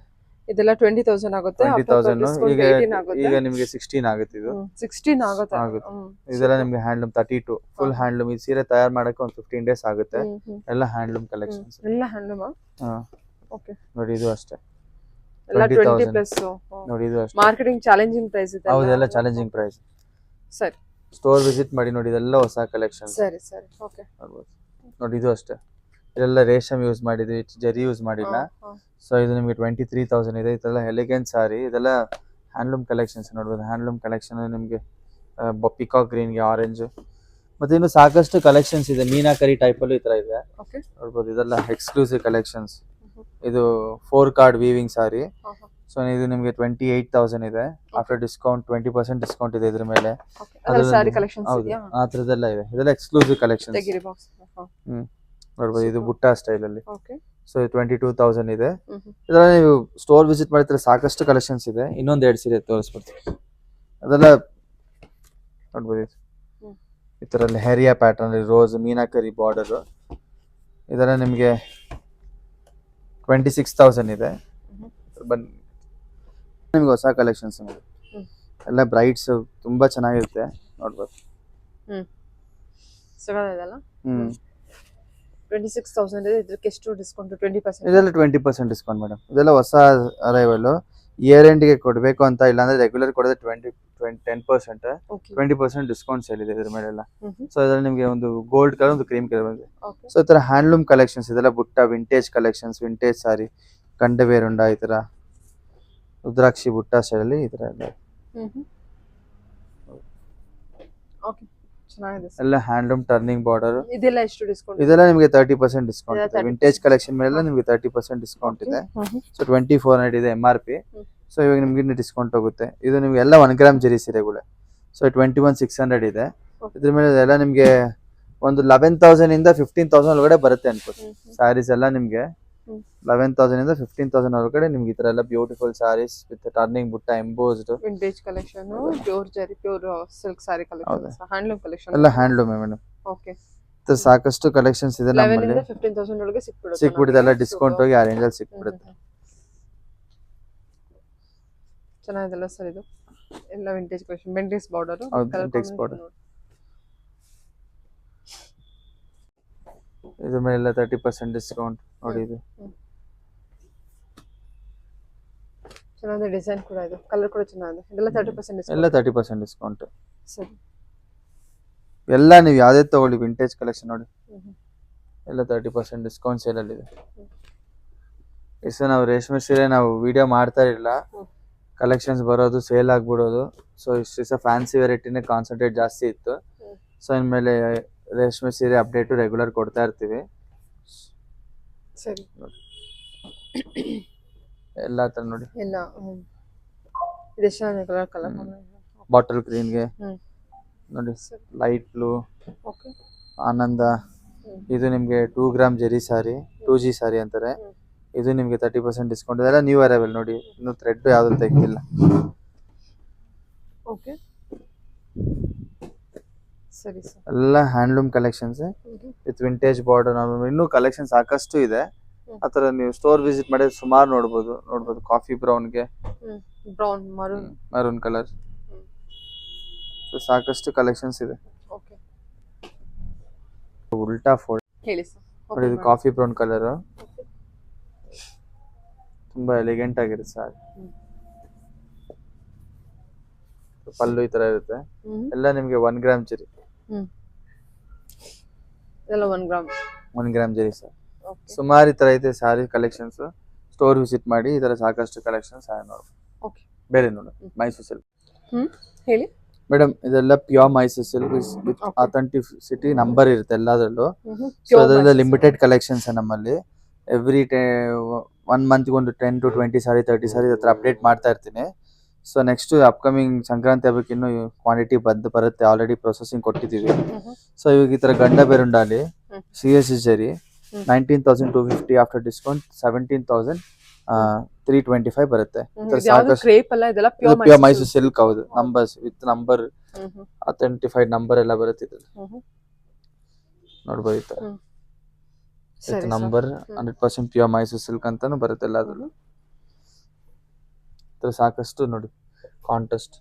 ಇದೆಲ್ಲ 20,000 ಆಗುತ್ತೆ. 20,000 ಈಗ ನಿಮಗೆ 16 ಆಗುತ್ತೆ. ಇದು 16 ಆಗುತ್ತೆ. ಇದೆಲ್ಲ ನಿಮ್ಗೆ ಹ್ಯಾಂಡ್ಲೂಮ್ 32 ಫುಲ್ ಹ್ಯಾಂಡ್ಲೂಮ್. ಈ ಸೀರೆ ತಯಾರು ಮಾಡಕ್ಕೆ ಒಂದು 15 ಡೇಸ್ ಆಗುತ್ತೆ. ಎಲ್ಲ ಹ್ಯಾಂಡ್ಲೂಮ್ ಕಲೆಕ್ಷನ್ಸ್. ಎಲ್ಲ ಹ್ಯಾಂಡ್ಲೂಮ್. ಓಕೆ. ನೋಡಿ ಇದು ಅಷ್ಟೇ ಎಲ್ಲ 20 ಪ್ಲಸ್. ನೋಡಿ ಇದು ಅಷ್ಟೇ ಮಾರ್ಕೆಟಿಂಗ್ ಚಾಲೆಂಜಿಂಗ್ ಪ್ರೈಸ್ ಇದೆ. ಹೌದು ಎಲ್ಲ ಚಾಲೆಂಜಿಂಗ್ ಪ್ರೈಸ್. ಸರಿ ಸ್ಟೋರ್ ವಿಸಿಟ್ ಮಾಡಿ ನೋಡಿ. ಇದೆಲ್ಲ ಹೊಸ ಕಲೆಕ್ಷನ್. ಸರಿ ಓಕೆ. ನೋಡಿ ಇದು ಅಷ್ಟೇ. ಇದೆಲ್ಲ ರೇಷಮ್ ಯೂಸ್ ಮಾಡಿದ್ವಿ, ಜರಿ ಯೂಸ್ ಮಾಡಿಲ್ಲ. ಸೊ ಇದು ನಿಮಗೆ 23,000 ಇದೆ. ಇದೆಲ್ಲ ಎಲಿಗೆಂಟ್ ಸಾರಿ. ಇದೆಲ್ಲ ಹ್ಯಾಂಡ್ಲೂಮ್ ಕಲೆಕ್ಷನ್ಸ್ ನೋಡ್ಬೋದು. ಹ್ಯಾಂಡ್ಲೂಮ್ ಕಲೆಕ್ಷನ್ ನಿಮಗೆ ಪಿಕಾಕ್ ಗ್ರೀನ್ಗೆ ಆರೆಂಜ್ ಮತ್ತೆ ಇನ್ನು ಸಾಕಷ್ಟು ಕಲೆಕ್ಷನ್ಸ್ ಇದೆ. ಮೀನಾಕರಿ ಟೈಪ್ ಅಲ್ಲೂ ಈ ತರ ಇದೆ ನೋಡ್ಬೋದು. ಇದೆಲ್ಲ ಎಕ್ಸ್ಕ್ಲೂಸಿವ್ ಕಲೆಕ್ಷನ್ಸ್. ಇದು 4 ಕಾರ್ಡ್ ವೀವಿಂಗ್ ಸಾರಿ. ಸೊ ಇದು ನಿಮಗೆ 28,000 ಇದೆ. ಆಫ್ಟರ್ ಡಿಸ್ಕೌಂಟ್ 20% ಡಿಸ್ಕೌಂಟ್ ಇದೆ ಇದ್ರ ಮೇಲೆ. ಆ ತರದೆಲ್ಲ ಇದೆ. ಇದೆಲ್ಲ ಎಕ್ಸ್ಕ್ಲೂಸಿವ್ ಕಲೆಕ್ಷನ್ಸ್. ನೋಡ್ಬೋದು ಇದು ಬುಟ್ಟ ಸ್ಟೈಲ್ ಅಲ್ಲಿ. ಸೊ 22,000 ಇದೆ. ಇದೆಲ್ಲ ನೀವು ಸ್ಟೋರ್ ವಿಸಿಟ್ ಮಾಡಿದ್ರೆ ಸಾಕಷ್ಟು ಕಲೆಕ್ಷನ್ಸ್ ಇದೆ. ಇನ್ನೊಂದ್ 2 ಸೀರೆ ತೋರಿಸ್ಬಿಡ್ತೀನಿ. ಅದೆಲ್ಲ ನೋಡ್ಬೋದು ಈ ತರ ಹೆರಿಯಾ ಪ್ಯಾಟರ್ನ್ ರೋಸ್ ಮೀನಾಕರಿ ಬಾರ್ಡರ್. ಇದೆಲ್ಲ ನಿಮಗೆ 26,000 ಇದೆ. ಬನ್ನಿ ನಿಮ್ಗೆ ಹೊಸ ಕಲೆಕ್ಷನ್ಸ್ ಎಲ್ಲ ಬ್ರೈಡ್ಸ್ ತುಂಬಾ ಚೆನ್ನಾಗಿರುತ್ತೆ ನೋಡ್ಬೋದು. 26,000 ಇದೆ. ಇದಕ್ಕೆ ಎಷ್ಟು ಡಿಸ್ಕೌಂಟ್? 20%. ಇದೆಲ್ಲ 20% ಡಿಸ್ಕೌಂಟ್ ಮೇಡಮ್. ಇದೆಲ್ಲ ಹೊಸ ಅರೈವಲ್. ಇಯರ್ ಎಂಡ್ ಗೆ ಕೊಡ್ಬೇಕು ಅಂತ ಇಲ್ಲ ಅಂದ್ರೆ ರೆಗ್ಯುಲರ್ ಕೊಡೋದು 10% 20% ಡಿಸ್ಕೌಂಟ್ ಸೇಲ್ ಇದೆ ಇದ್ರ ಮೇಲೆಲ್ಲ. ಸೊ ಇದ್ರಲ್ಲಿ ನಿಮ್ಗೆ ಒಂದು ಗೋಲ್ಡ್ ಕಲರ್ ಒಂದು ಕ್ರೀಮ್ ಕಲರ್ ಬಂದಿದೆ. ಸೊ ಈ ತರ ಹ್ಯಾಂಡ್ಲೂಮ್ ಕಲೆಕ್ಷನ್ಸ್ ಇದೆಲ್ಲ ಬುಟ್ಟ ವಿಂಟೇಜ್ ಕಲೆಕ್ಷನ್ಸ್. ವಿಂಟೇಜ್ ಸಾರಿ ಕಂಡವೇರುಂಡ ಈ ತರ ರುದ್ರಾಕ್ಷಿ ಬುಟ್ಟ ಸ್ಟೈಲ್ ಅಲ್ಲಿ ಈ ತರ ಎಲ್ಲ ಎಲ್ಲ ಹ್ಯಾಂಡ್ಲೂಮ್ ಟರ್ನಿಂಗ್ ಬಾರ್ಡರ್. ಇದೆಲ್ಲ ಎಷ್ಟು ಡಿಸ್ಕೌಂಟ್? ಇದೆಲ್ಲ ನಿಮಗೆ 30% ಡಿಸ್ಕೌಂಟ್ ಇದೆ. ವಿಂಟೇಜ್ ಕಲೆಕ್ಷನ್ ಮೇಲೆ ನಿಮಗೆ 30% ಡಿಸ್ಕೌಂಟ್ ಇದೆ. ಸೊ 2400 ಇದೆ MRP. ಸೊ ಇವಾಗ ನಿಮ್ಗೆ ಇನ್ನು ಡಿಸ್ಕೌಂಟ್ ಹೋಗುತ್ತೆ. ಇದು ನಿಮ್ಗೆ ಎಲ್ಲ 1 ಗ್ರಾಮ್ ಜರಿ ಸೀರೆಗಳು. ಸೊ 21,600 ಇದೆ. ಇದ್ರ ಮೇಲೆ ಎಲ್ಲ ನಿಮ್ಗೆ ಒಂದು 11,000 ಇಂದ 15,000 ಒಳಗಡೆ ಬರುತ್ತೆ ಅನ್ಕೋತೀನಿ. ಸ್ಯಾರೀಸ್ ಎಲ್ಲ ನಿಮ್ಗೆ 11,000 ಇಂದ 15,000 ಒಳಗಡೆ ನಿಮ್ಗೆ ಈ ತರ ಎಲ್ಲ ಬ್ಯೂಟಿಫುಲ್ ಸ್ಯಾರೀಸ್ ವಿತ್ ಟರ್ನಿಂಗ್ ಬುಟ್ಟ ಎಂಬೋಸ್ಡ್ ವಿಂಟೇಜ್ ಕಲೆಕ್ಷನ್, ಪ್ಯೂರ್ ಜರಿ, pure silk sari collection, handloom collection ಎಲ್ಲ ಹ್ಯಾಂಡ್ಲೂಮ್ ಮೇಡಮ್. ಓಕೆ. ಸಾಕಷ್ಟು ಕಲೆಕ್ಷನ್ಸ್ ಇದೆ ನಮ್ಮಲ್ಲಿ. 11 ಇಂದ 15,000 ಒಳಗೆ ಸಿಕ್ಬಿಡುತ್ತೆ. ಎಲ್ಲ ಡಿಸ್ಕೌಂಟ್ ಹೋಗಿ ಆ ರೇಂಜ್ ಅಲ್ಲಿ ಸಿಕ್ಬಿಡುತ್ತೆ. ಚೆನ್ನಾಗಿದೆಲ್ಲ ಸರ್. ಇದು ಎಲ್ಲ ವಿಂಟೇಜ್ ಕಲೆಕ್ಷನ್. ಬೆಂಟಿಸ್ ಬಾರ್ಡರ್. Vintage border. ಇದ್ರ ಮೇಲೆ 30% ಡಿಸ್ಕೌಂಟ್ ನೋಡಿ. ಇದು ಚೆನ್ನಾಗಿದೆ. ಡಿಸೈನ್ ಕೂಡ ಇದೆ. ಕಲರ್ ಕೂಡ ಚೆನ್ನಾಗಿದೆ. ಇದೆಲ್ಲ 30% ಡಿಸ್ಕೌಂಟ್. ಎಲ್ಲ 30% ಡಿಸ್ಕೌಂಟ್. ಸರಿ. ಎಲ್ಲ ನೀವು ಯಾವ್ದೇ ತಗೊಳ್ಳಿ ವಿಂಟೇಜ್ ಕಲೆಕ್ಷನ್ ನೋಡಿ. ಎಲ್ಲ 30% ಡಿಸ್ಕೌಂಟ್ ಸೇಲಲ್ಲಿದೆ. ನಾವು ರೇಷ್ಮೆ ಸೀರೆ ನಾವು ವಿಡಿಯೋ ಮಾಡ್ತಾ ಇರಲಿಲ್ಲ, ಕಲೆಕ್ಷನ್ಸ್ ಬರೋದು ಸೇಲ್ ಆಗ್ಬಿಡೋದು. ಸೊ ಇಷ್ಟು ಫ್ಯಾನ್ಸಿ ವೆರೈಟಿನೇ ಕಾನ್ಸಂಟ್ರೇಟ್ ಜಾಸ್ತಿ ಇತ್ತು. ಸೊ ಇನ್ಮೇಲೆ ರೇಷ್ಮೆ ಸೀರೆ ಅಪ್ಡೇಟು ರೆಗ್ಯುಲರ್ ಕೊಡ್ತಾ ಇರ್ತೀವಿ. ಸರಿ, ಎಲ್ಲ ಥರ ನೋಡಿ. ಎಲ್ಲ ಇದೆಷ್ಟು ಚೆನ್ನಾಗಿದೆ ಕಲರ್ ಕಲರ್ ಬಾಟಲ್ ಗ್ರೀನ್ಗೆ ನೋಡಿ, ಲೈಟ್ ಬ್ಲೂ, ಓಕೆ. ಆನಂದ, ಇದು ನಿಮಗೆ 2 ಗ್ರಾಮ್ ಜೆರಿ ಸಾರಿ, 2G ಸಾರಿ ಅಂತಾರೆ. ಇದು ನಿಮಗೆ 30% ಡಿಸ್ಕೌಂಟ್. ಇದೆಲ್ಲ ನ್ಯೂ ಅರೈವಲ್ ನೋಡಿ, ಇನ್ನು ಥ್ರೆಡ್ ಯಾವ್ದು ತೆಗ್ದಿಲ್ಲ. ಓಕೆ, ಸರಿ ಸರ್. ಎಲ್ಲ handloom collections with vintage border. ಇನ್ನೂ ಕಲೆಕ್ಷನ್ ಸಾಕಷ್ಟು ಇದೆ. ಆ ಥರ ನೀವು ಸ್ಟೋರ್ ವಿಸಿಟ್ ಮಾಡಿದ್ರೆ ಸುಮಾರು ನೋಡ್ಬೋದು. ಕಾಫಿ ಬ್ರೌನ್ಗೆ ಬ್ರೌನ್, ಮರೂನ್ ಕಲರ್, ಸಾಕಷ್ಟು ಕಲೆಕ್ಷನ್ಸ್ ಇದೆ. ಓಕೆ, ಉಲ್ಟಾ ಫೋಲ್ಡ್ ಹೇಳಿ ಸರ್. ನೋಡಿ, ಇದು ಕಾಫಿ ಬ್ರೌನ್ ಕಲರ್, ತುಂಬಾ ಎಲಿಗೆಂಟ್ ಆಗಿರುತ್ತೆ ಸರ್. ಪಲ್ಲು ಈ ತರ ಇರುತ್ತೆ. ಎಲ್ಲ ನಿಮ್ಗೆ 1 ಗ್ರಾಮ್ ಜರಿ, ಎಲ್ಲ 1 ಗ್ರಾಮ್ 1 ಗ್ರಾಮ್ ಜರಿ ಸರ್. ಸುಮಾರು ಈ ತರ ಇದೆ ಸಾರಿ ಕಲೆಕ್ಷನ್ಸ್. ಸ್ಟೋರ್ ವಿಸಿಟ್ ಮಾಡಿ, ಈ ತರ ಸಾಕಷ್ಟು ಕಲೆಕ್ಷನ್ಸ್ ನೋಡಿ. ಓಕೆ, ಬೇರೆ ನೋಡಿ, ಮೈಸೂರು ಸಿಲ್ಕ್. ಹೇಳಿ ಮೇಡಮ್, ಇದೆಲ್ಲ pure Mysore silk with authenticity number ಇರುತ್ತೆ ಎಲ್ಲದರಲ್ಲೂ. ಸೊ ಅದೆಲ್ಲ ಲಿಮಿಟೆಡ್ ಕಲೆಕ್ಷನ್ಸ್ ನಮ್ಮಲ್ಲಿ. ಎವ್ರಿ 1 ಮಂತ್ ಒಂದು 10 to 20 ಸಾರಿ 30 ಸಾರಿ ಹತ್ರ ಅಪ್ಡೇಟ್ ಮಾಡ್ತಾ ಇರ್ತೀನಿ. ಸೊ ನೆಕ್ಸ್ಟ್ ಅಪ್ಕಮಿಂಗ್ ಸಂಕ್ರಾಂತಿ ಹಬ್ಬಕ್ಕೆ ಇನ್ನೂ ಕ್ವಾಂಟಿಟಿ ಬರುತ್ತೆ. ಆಲ್ರೆಡಿ ಪ್ರೊಸೆಸಿಂಗ್ ಕೊಟ್ಟಿದ್ದೀವಿ. ಸೊ ಇವಾಗ ಈ ತರ ಗಂಡ ಬೇರುಂಡಾಲಿ CSS ಜರಿ 19,250 ಆಫ್ಟರ್ ಡಿಸ್ಕೌಂಟ್ 17,325 ಬರುತ್ತೆ. Pure Mysore silk. ಹೌದು, ನಂಬರ್ಸ್ ವಿತ್ ನಂಬರ್, ಅಥೆಂಟಿಫೈಡ್ ನಂಬರ್ ಎಲ್ಲ ಬರುತ್ತೆ ಇದ್ರಲ್ಲಿ. ನೋಡ್ಬೋದು, with number 100% pure Mysore silk ಅಂತಾನು ಬರುತ್ತೆ ಎಲ್ಲಾದ್ರಲ್ಲೂ. ಸಾಕಷ್ಟು ನೋಡಿ ಕಾಂಟ್ರಾಸ್ಟ್.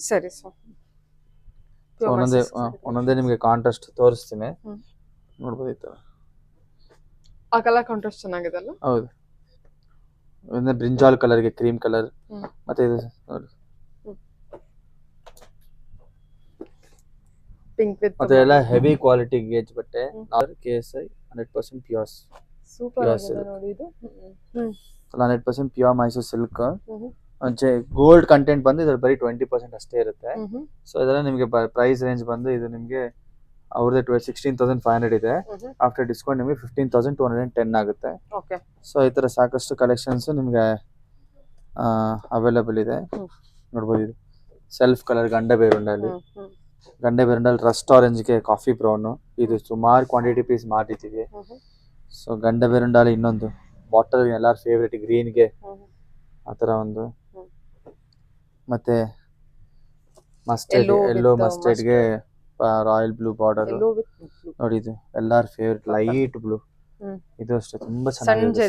ಸರಿ ಸರ್. ಒಂದೊಂದೇ ನಿಮಗೆ ಕಾಂಟ್ರಾಸ್ಟ್ ತೋರಿಸ್ತೀನಿ, ನೋಡ್ಬೋದು ಈ ತರ. ಆ ಕಲರ್ ಕಾಂಟ್ರಾಸ್ಟ್ ಚೆನ್ನಾಗಿದೆ ಅಲ್ಲ? ಹೌದು, ಬ್ರಿಂಜಾಲ್ ಕಲರ್ಗೆ ಕ್ರೀಮ್ ಕಲರ್, ಮತ್ತೆ ಇದು ನೋಡಿ ಪಿಂಕ್ ವಿತ್, ಮತ್ತೆ ಎಲ್ಲ ಹೆವಿ ಕ್ವಾಲಿಟಿ ಗೇಜ್ ಬಟ್ಟೆ. KSI 100% pure. ಸೂಪರ್ ಆಗಿದೆ ನೋಡಿ ಇದು. 100% pure Mysore silk. Gold content ಬಂದು ಇದ್ರಲ್ಲಿ ಬರೀ 20% ಅಷ್ಟೇ ಇರುತ್ತೆ. ಸೊ ಇದೆಲ್ಲ ನಿಮಗೆ ಪ್ರೈಸ್ ರೇಂಜ್ ಬಂದು ಇದು ನಿಮಗೆ ಅವ್ರದ್ದು 16,500 ಇದೆ. ಆಫ್ಟರ್ ಡಿಸ್ಕೌಂಟ್ ನಿಮಗೆ 15,210 ಆಗುತ್ತೆ. ಸೊ ಈ ತರ ಸಾಕಷ್ಟು ಕಲೆಕ್ಷನ್ಸ್ ನಿಮ್ಗೆ ಅವೈಲೇಬಲ್ ಇದೆ. ನೋಡ್ಬೋದು, ಇದು ಸೆಲ್ಫ್ ಕಲರ್ ಗಂಡ ಬೇರುಂಡಲ್ಲಿ ರಸ್ಟ್ ಆರೆಂಜ್ಗೆ ಕಾಫಿ ಬ್ರೌನ್. ಇದು ಸುಮಾರು ಕ್ವಾಂಟಿಟಿ ಪೀಸ್ ಮಾಡಿದ್ದೀವಿ. ಸೊ ಗಂಡ ಬೇರುಂಡಲ್ಲಿ ಇನ್ನೊಂದು ಬಾಟಲ್, ಎಲ್ಲಾರ ಫೇವ್ರೇಟ್ ಗ್ರೀನ್ಗೆ ಆ ತರ ಒಂದು, ಮತ್ತೆ ಮಸ್ಟರ್ಡ್, ಎಲ್ಲೋ ಮಸ್ಟರ್ಡ್ಗೆ ರಾಯಲ್ ಬ್ಲೂ ಬಾರ್ಡರ್ ನೋಡಿ. ಇದು ಎಲ್ಲಾರ ಫೇವ್ರೇಟ್ ಲೈಟ್ ಬ್ಲೂ. ಇದು ಅಷ್ಟೇ ತುಂಬಾ ಚೆನ್ನಾಗಿದೆ.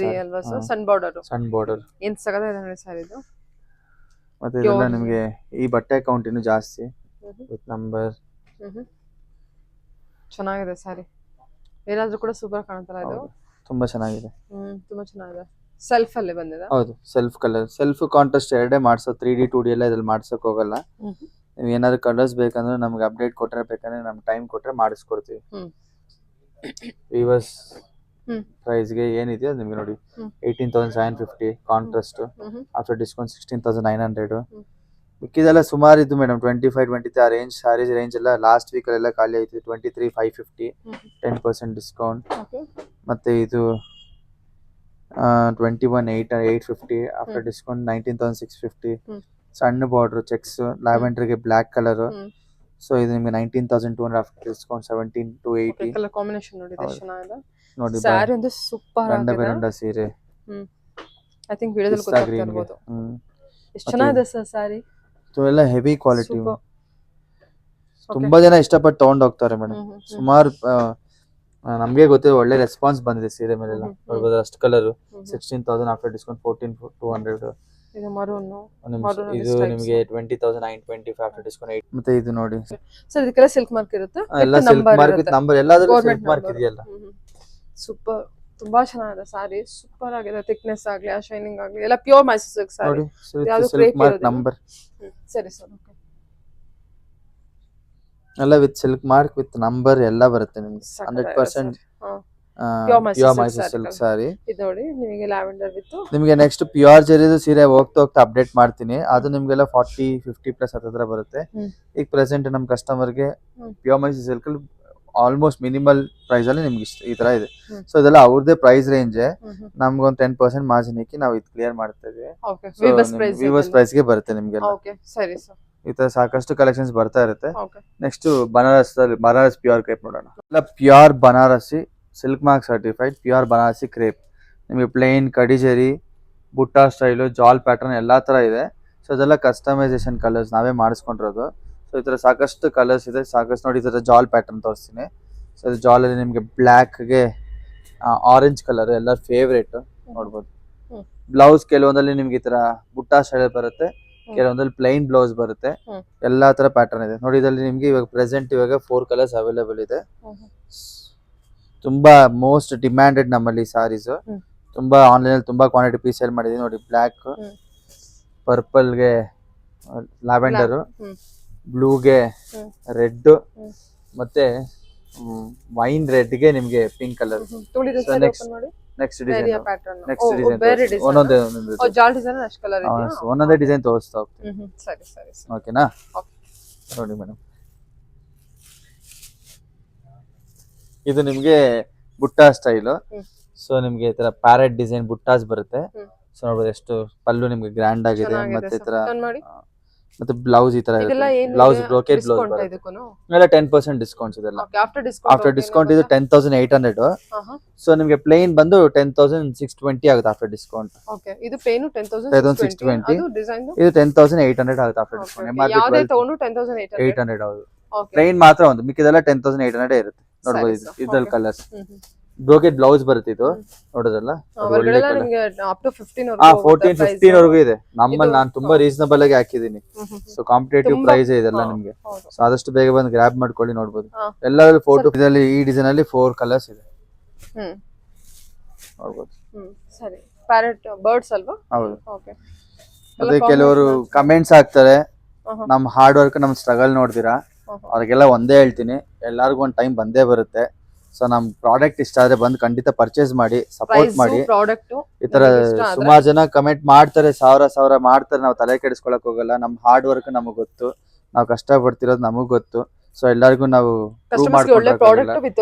ಸನ್ ಬಾರ್ಡರ್ ಏನ್ ಸಗದ ಸರ್ ಇದು. ಮತ್ತೆ ಇದೆಲ್ಲ ನಿಮಗೆ ಈ ಬಟ್ಟೆ ಕೌಂಟ್ ಇನ್ನು ಜಾಸ್ತಿ ವಿತ್ ನಂಬರ್. ಚೆನ್ನಾಗಿದೆ ಸಾರಿ, ಏನಾದ್ರೂ ಕೂಡ ಸೂಪರ್ ಕಾಣುತ್ತಲ್ಲ ಇದು. ತುಂಬಾ ಚೆನ್ನಾಗಿದೆ. ತುಂಬಾ ಚೆನ್ನಾಗಿದೆ. ಸೆಲ್ಫ್ ಅಲ್ಲೇ ಬಂದಿದೆ. ಹೌದು, ಸೆಲ್ಫ್ ಕಲರ್, ಸೆಲ್ಫ್ ಕಾಂಟ್ರಾಸ್ಟ್ ಎರಡೇ ಮಾಡ್ಸೋ. 3D 2D ಎಲ್ಲ ಇದ್ರಲ್ಲಿ ಮಾಡ್ಸಕ್ ಹೋಗಲ್ಲ. ನೀವು ಏನಾದ್ರು ಕಲರ್ಸ್ ಬೇಕಂದ್ರೆ ನಮ್ಗೆ ಅಪ್ಡೇಟ್ ಕೊಟ್ರೆ, ಬೇಕಂದ್ರೆ ನಮ್ಗೆ ಟೈಮ್ ಕೊಟ್ರೆ ಮಾಡಿಸ್ಕೊಡ್ತೀವಿ. ವಿವರ್ಸ್ ಪ್ರೈಸ್ಗೆ ಏನಿದೆಯೋ ನಿಮ್ಗೆ ನೋಡಿ 18,750 ಕಾಂಟ್ರಾಸ್ಟ್. After discount 16,900. ಮಿಕ್ಕಿದೆಲ್ಲ ಸುಮಾರು ಇದು ಮೇಡಮ್. 25, 23 ಆ ರೇಂಜ್ ಸ್ಯಾರೀಸ್ ರೇಂಜ್ ಎಲ್ಲ ಲಾಸ್ಟ್ ವೀಕ್ ಅಲ್ಲೆಲ್ಲ ಖಾಲಿ ಆಯ್ತು. 23,550 10% ಡಿಸ್ಕೌಂಟ್. ಮತ್ತೆ ಇದು 21,850 ಆಫ್ಟರ್ ಡಿಸ್ಕೌಂಟ್ 19,650. ಸಣ್ಣ ಬಾರ್ಡರ್ ಚೆಕ್ಸ್, ಲ್ಯಾವೆಂಡರ್ಗೆ ಬ್ಲಾಕ್ ಕಲರ್. ಸೊ ಇದು ನಿಮಗೆ 19,200 ಆಫ್ಟರ್ ಡಿಸ್ಕೌಂಟ್ 17,280. ಕಲರ್ ಕಾಂಬಿನೇಷನ್ ನೋಡಿ ಎಷ್ಟು ಚೆನ್ನಾಗಿದೆ. ನೋಡಿ, ಸ್ಯಾರಿ ಒಂದು ಸೂಪರ್ ಗಂಡ ಆಗಿದೆ. ಬೇರುಂಡ ಸೀರೆ. ಐ ಥಿಂಕ್ ವಿಡಿಯೋದಲ್ಲಿ ಗೊತ್ತಾಗ್ತಾ ಇರಬಹುದು ಎಷ್ಟು ಚೆನ್ನಾಗಿದೆ ಸರ್ ಸ್ಯಾರಿ. ಎಲ್ಲ ಹೆವಿ ಕ್ವಾಲಿಟಿ. ತುಂಬಾ ಜನ ಇಷ್ಟಪಟ್ಟು ತಗೊಂಡ್ ಹೋಗ್ತಾರೆ ಮೇಡಮ್. ಸುಮಾರು ನಮ್ಗೆ ಗೊತ್ತಿದೆ, ಒಳ್ಳೆ ರೆಸ್ಪಾನ್ಸ್ ಬಂದಿದೆ ಸೀರೆ ಮೇಲೆಲ್ಲ. ನೋಡ್ಬೋದು, ಅಷ್ಟು ಕಲರ್ 16,000 ಆಫ್ಟರ್ ಡಿಸ್ಕೌಂಟ್ 14,200. ಇದು ಮರೂನ್, ಇದು ನಿಮಗೆ 20,925 ಆಫ್ಟರ್ ಡಿಸ್ಕೌಂಟ್ 8. ಮತ್ತೆ ಇದು ನೋಡಿ ಸರ್, ಇದಕ್ಕೆಲ್ಲ ಸಿಲ್ಕ್ ಮಾರ್ಕ್ ಇರುತ್ತೆ. ಎಲ್ಲ ಸಿಲ್ಕ್ ಮಾರ್ಕ್ ವಿತ್ ನಂಬರ್, ಎಲ್ಲಾದ್ರೂ ಸಿಲ್ಕ್ ಮಾರ್ಕ್ ಇದೆಯಲ್ಲ. ಸೂಪರ್, ತುಂಬಾ ಚೆನ್ನಾಗಿದೆ ಸಾರಿ. ಸೂಪರ್ ಆಗಿದೆ. ಥಿಕ್ನೆಸ್ ಆಗ್ಲಿ, ಶೈನಿಂಗ್ ಆಗ್ಲಿ, ಎಲ್ಲ ಪ್ಯೂರ್ ಮೈಸೂರು ಸಿಲ್ಕ್ ಸಾರಿ. ನೋಡಿ, ಸಿಲ್ಕ್ ಮಾರ್ಕ್ ನಂಬರ್. ಸರಿ ಸರ್, ಓಕೆ. ಎಲ್ಲ with silk mark with number ಎಲ್ಲ ಬರುತ್ತೆ ನಿಮ್ಗೆ. 100% Pure Mysore pure silk Mysuru saree silk colour. ಸಾರಿ. ಇದು ನೋಡಿ ನಿಮಗೆ ಲ್ಯಾವೆಂಡರ್ ವಿತ್ ನಿಮಗೆ ನೆಕ್ಸ್ಟ್ ಪ್ಯೂರ್ ಜೆರಿದು ಸೀರೆ ಹೋಗ್ತಾ ಹೋಗ್ತಾ ಅಪ್ಡೇಟ್ ಮಾಡ್ತೀನಿ. ಅದು ನಿಮ್ಗೆಲ್ಲ 40-50+ ಹತ್ರ ಬರುತ್ತೆ. ಈಗ ಪ್ರೆಸೆಂಟ್ ನಮ್ಮ ಕಸ್ಟಮರ್ಗೆ pure Mysore silk almost minimal price ಅಲ್ಲಿ ನಿಮ್ಗೆ ಈ ತರ ಇದೆ. ಸೊ ಇದೆಲ್ಲ ಅವ್ರದೇ ಪ್ರೈಸ್ ರೇಂಜ್. ನಮ್ಗೊಂದು 10% ಮಾರ್ಜಿನ್ ಹಾಕಿ ನಾವು ಇದು ಕ್ಲಿಯರ್ ಮಾಡ್ತಾ ಇದೀವಿ. Okay weavers price weavers price ಗೆ ಬರುತ್ತೆ ನಿಮ್ಗೆಲ್ಲ. ಓಕೆ ಸರಿ ಸರ್. ಈ ತರ ಸಾಕಷ್ಟು ಕಲೆಕ್ಷನ್ಸ್ ಬರ್ತಾ ಇರುತ್ತೆ. Okay next Banaras pure crepe ನೋಡೋಣ. ಎಲ್ಲ pure Banarasi silk mark certified pure Banarasi crepe. ನಿಮಗೆ ಪ್ಲೇನ್ ಕಡಿಜೆರಿ ಬುಟ್ಟ ಸ್ಟೈಲು ಜಾಲ್ ಪ್ಯಾಟರ್ನ್ ಎಲ್ಲಾ ತರ ಇದೆ. ಸೊ ಇದೆಲ್ಲ ಕಸ್ಟಮೈಸೇಷನ್ ಕಲರ್ಸ್ ನಾವೇ ಮಾಡಿಸ್ಕೊಂಡಿರೋದು. ಸೊ ಈ ತರ ಸಾಕಷ್ಟು ಕಲರ್ಸ್ ಇದೆ, ಸಾಕಷ್ಟು ನೋಡಿ. ಈ ತರ ಜಾಲ್ ಪ್ಯಾಟರ್ನ್ ತೋರಿಸ್ತೀನಿ. ಸೊ ಇದು ಜಾಲ್ ಅಲ್ಲಿ ನಿಮಗೆ ಬ್ಲ್ಯಾಕ್ಗೆ ಆರೆಂಜ್ ಕಲರ್ ಎಲ್ಲರ ಫೇವ್ರೇಟ್ ನೋಡ್ಬೋದು. ಬ್ಲೌಸ್ ಕೆಲವೊಂದಲ್ಲಿ ನಿಮ್ಗೆ ಈ ತರ ಬುಟ್ಟ ಸ್ಟೈಲ್ ಬರುತ್ತೆ, ಕೆಲವೊಂದಲ್ಲಿ ಪ್ಲೈನ್ ಬ್ಲೌಸ್ ಬರುತ್ತೆ. ಎಲ್ಲಾ ತರ ಪ್ಯಾಟರ್ನ್ ಇದೆ ನೋಡಿ. ಇದರಲ್ಲಿ ನಿಮ್ಗೆ ಇವಾಗ ಪ್ರೆಸೆಂಟ್ ಇವಾಗ 4 ಕಲರ್ಸ್ ಅವೈಲೇಬಲ್ ಇದೆ. ತುಂಬಾ ಮೋಸ್ಟ್ ಡಿಮ್ಯಾಂಡೆಡ್ ನಮ್ಮಲ್ಲಿ ಸಾರೀಸ್. ತುಂಬಾ ಆನ್ಲೈನ್ ಅಲ್ಲಿ ತುಂಬಾ ಕ್ವಾಂಟಿಟಿ ಪೀಸ್ ಸೇಲ್ ಮಾಡಿದೀನಿ ನೋಡಿ. ಬ್ಲ್ಯಾಕ್, ಪರ್ಪಲ್ಗೆ ಲ್ಯಾವೆಂಡರ್, ಬ್ಲೂಗೆ ರೆಡ್, ಮತ್ತೆ ವೈನ್ ರೆಡ್ಗೆ ನಿಮ್ಗೆ ಪಿಂಕ್ ಕಲರ್. ನೆಕ್ಸ್ಟ್ ಡಿಸೈನ್ ಒಂದೊಂದೇ ಒಂದೊಂದೇ ಡಿಸೈನ್ ತೋರಿಸ್ತಾ ಹೋಗ್ತೀನಿ. ಓಕೆನಾ? ನೋಡಿ ಮೇಡಮ್, ಇದು ನಿಮ್ಗೆ ಬುಟ್ಟ ಸ್ಟೈಲ್. ಸೊ ನಿಮ್ಗೆ ಈ ತರ ಪ್ಯಾರೆಟ್ ಡಿಸೈನ್ ಬುಟ್ಟಾಸ್ ಬರುತ್ತೆ. ಸೊ ನೋಡ್ಬೋದು ಎಷ್ಟು ಪಲ್ಲು ನಿಮ್ಗೆ ಗ್ರ್ಯಾಂಡ್ ಆಗಿದೆ. ಮತ್ತೆ ಈ ತರ ಮತ್ತೆ ಬ್ಲೌಸ್ ಈ ತರ ಬ್ಲೌಸ್ ಬ್ರೋಕೆಟ್ ಬ್ಲೌಸ್ ಬರುತ್ತೆ. ಎಲ್ಲ 10% ಡಿಸ್ಕೌಂಟ್ಸ್ ಇದೆಲ್ಲ. ಆಫ್ಟರ್ ಡಿಸ್ಕೌಂಟ್ ಇದು 10,800. ಸೊ ನಿಮ್ಗೆ ಪ್ಲೇನ್ ಬಂದು 10,620 ಆಗುತ್ತೆ ಆಫ್ಟರ್ ಡಿಸ್ಕೌಂಟ್. ಇದು ಪ್ಲೇನ್ 10,620. ಇದು 10,800 ಆಗುತ್ತೆ ಆಫ್ಟರ್ ಡಿಸ್ಕೌಂಟ್. 800 ಹೌದು. ಪ್ಲೇನ್ ಮಾತ್ರ ಒಂದು, ಮಿಕ್ಕಿದೆಲ್ಲ 10,800 ಇರುತ್ತೆ. ನೋಡ್ಬೋದು ಇದ್ರಲ್ಲಿ ಕಲರ್ಸ್. ಬ್ರೋಕೆಟ್ ಬ್ಲೌಸ್ ಬರುತ್ತೆ ಇದು ನೋಡೋದಲ್ಲ. 14-15 ವರೆಗೂ ಇದೆ ನಮ್ಮಲ್ಲಿ. ನಾನು ತುಂಬಾ ರೀಸನಬಲ್ ಆಗಿ ಹಾಕಿದೀನಿ. ಸೊ ಕಾಂಪಿಟೇಟಿವ್ ಪ್ರೈಸ್ ಇದೆಲ್ಲ ನಿಮ್ಗೆ. ಸೊ ಆದಷ್ಟು ಬೇಗ ಬಂದು ಗ್ರಾಬ್ ಮಾಡ್ಕೊಳ್ಳಿ. ನೋಡ್ಬೋದು ಎಲ್ಲಾದ್ರೂ ಫೋಟೋ ಇದರಲ್ಲಿ ಈ ಡಿಸೈನ್ ಅಲ್ಲಿ 4 ಕಲರ್ಸ್ ಇದೆ. ನೋಡ್ಬೋದು. ಸರಿ, ಪ್ಯಾರೆಟ್ ಬರ್ಡ್ಸ್ ಅಲ್ವಾ? ಹೌದು. ಮತ್ತೆ ಕೆಲವರು ಕಮೆಂಟ್ಸ್ ಹಾಕ್ತಾರೆ, ನಮ್ ಹಾರ್ಡ್ ವರ್ಕ್ ನಮ್ ಸ್ಟ್ರಗಲ್ ನೋಡ್ತೀರಾ. ಅವ್ರಿಗೆಲ್ಲ ಒಂದೇ ಹೇಳ್ತೀನಿ, ಎಲ್ಲಾರ್ಗು ಒಂದ್ ಟೈಮ್ ಬಂದೇ ಬರುತ್ತೆ. ಸೊ ನಮ್ ಪ್ರಾಡಕ್ಟ್ ಇಷ್ಟ ಆದ್ರೆ ಬಂದು ಖಂಡಿತ ಪರ್ಚೇಸ್ ಮಾಡಿ, ಸಪೋರ್ಟ್ ಮಾಡಿ. ಈ ತರ ಸುಮಾರು ಜನ ಕಮೆಂಟ್ ಮಾಡ್ತಾರೆ, ಸಾವಿರ ಮಾಡ್ತಾರೆ. ನಾವು ತಲೆ ಕೆಡಿಸ್ಕೊಳಕ್ ಹೋಗಲ್ಲ. ನಮ್ ಹಾರ್ಡ್ ವರ್ಕ್ ನಮಗ್ ಗೊತ್ತು, ನಾವು ಕಷ್ಟ ಪಡ್ತಿರೋದು ನಮಗ್ ಗೊತ್ತು. ಸೊ ಎಲ್ಲರಿಗೂ ನಾವು ಒಳ್ಳೆ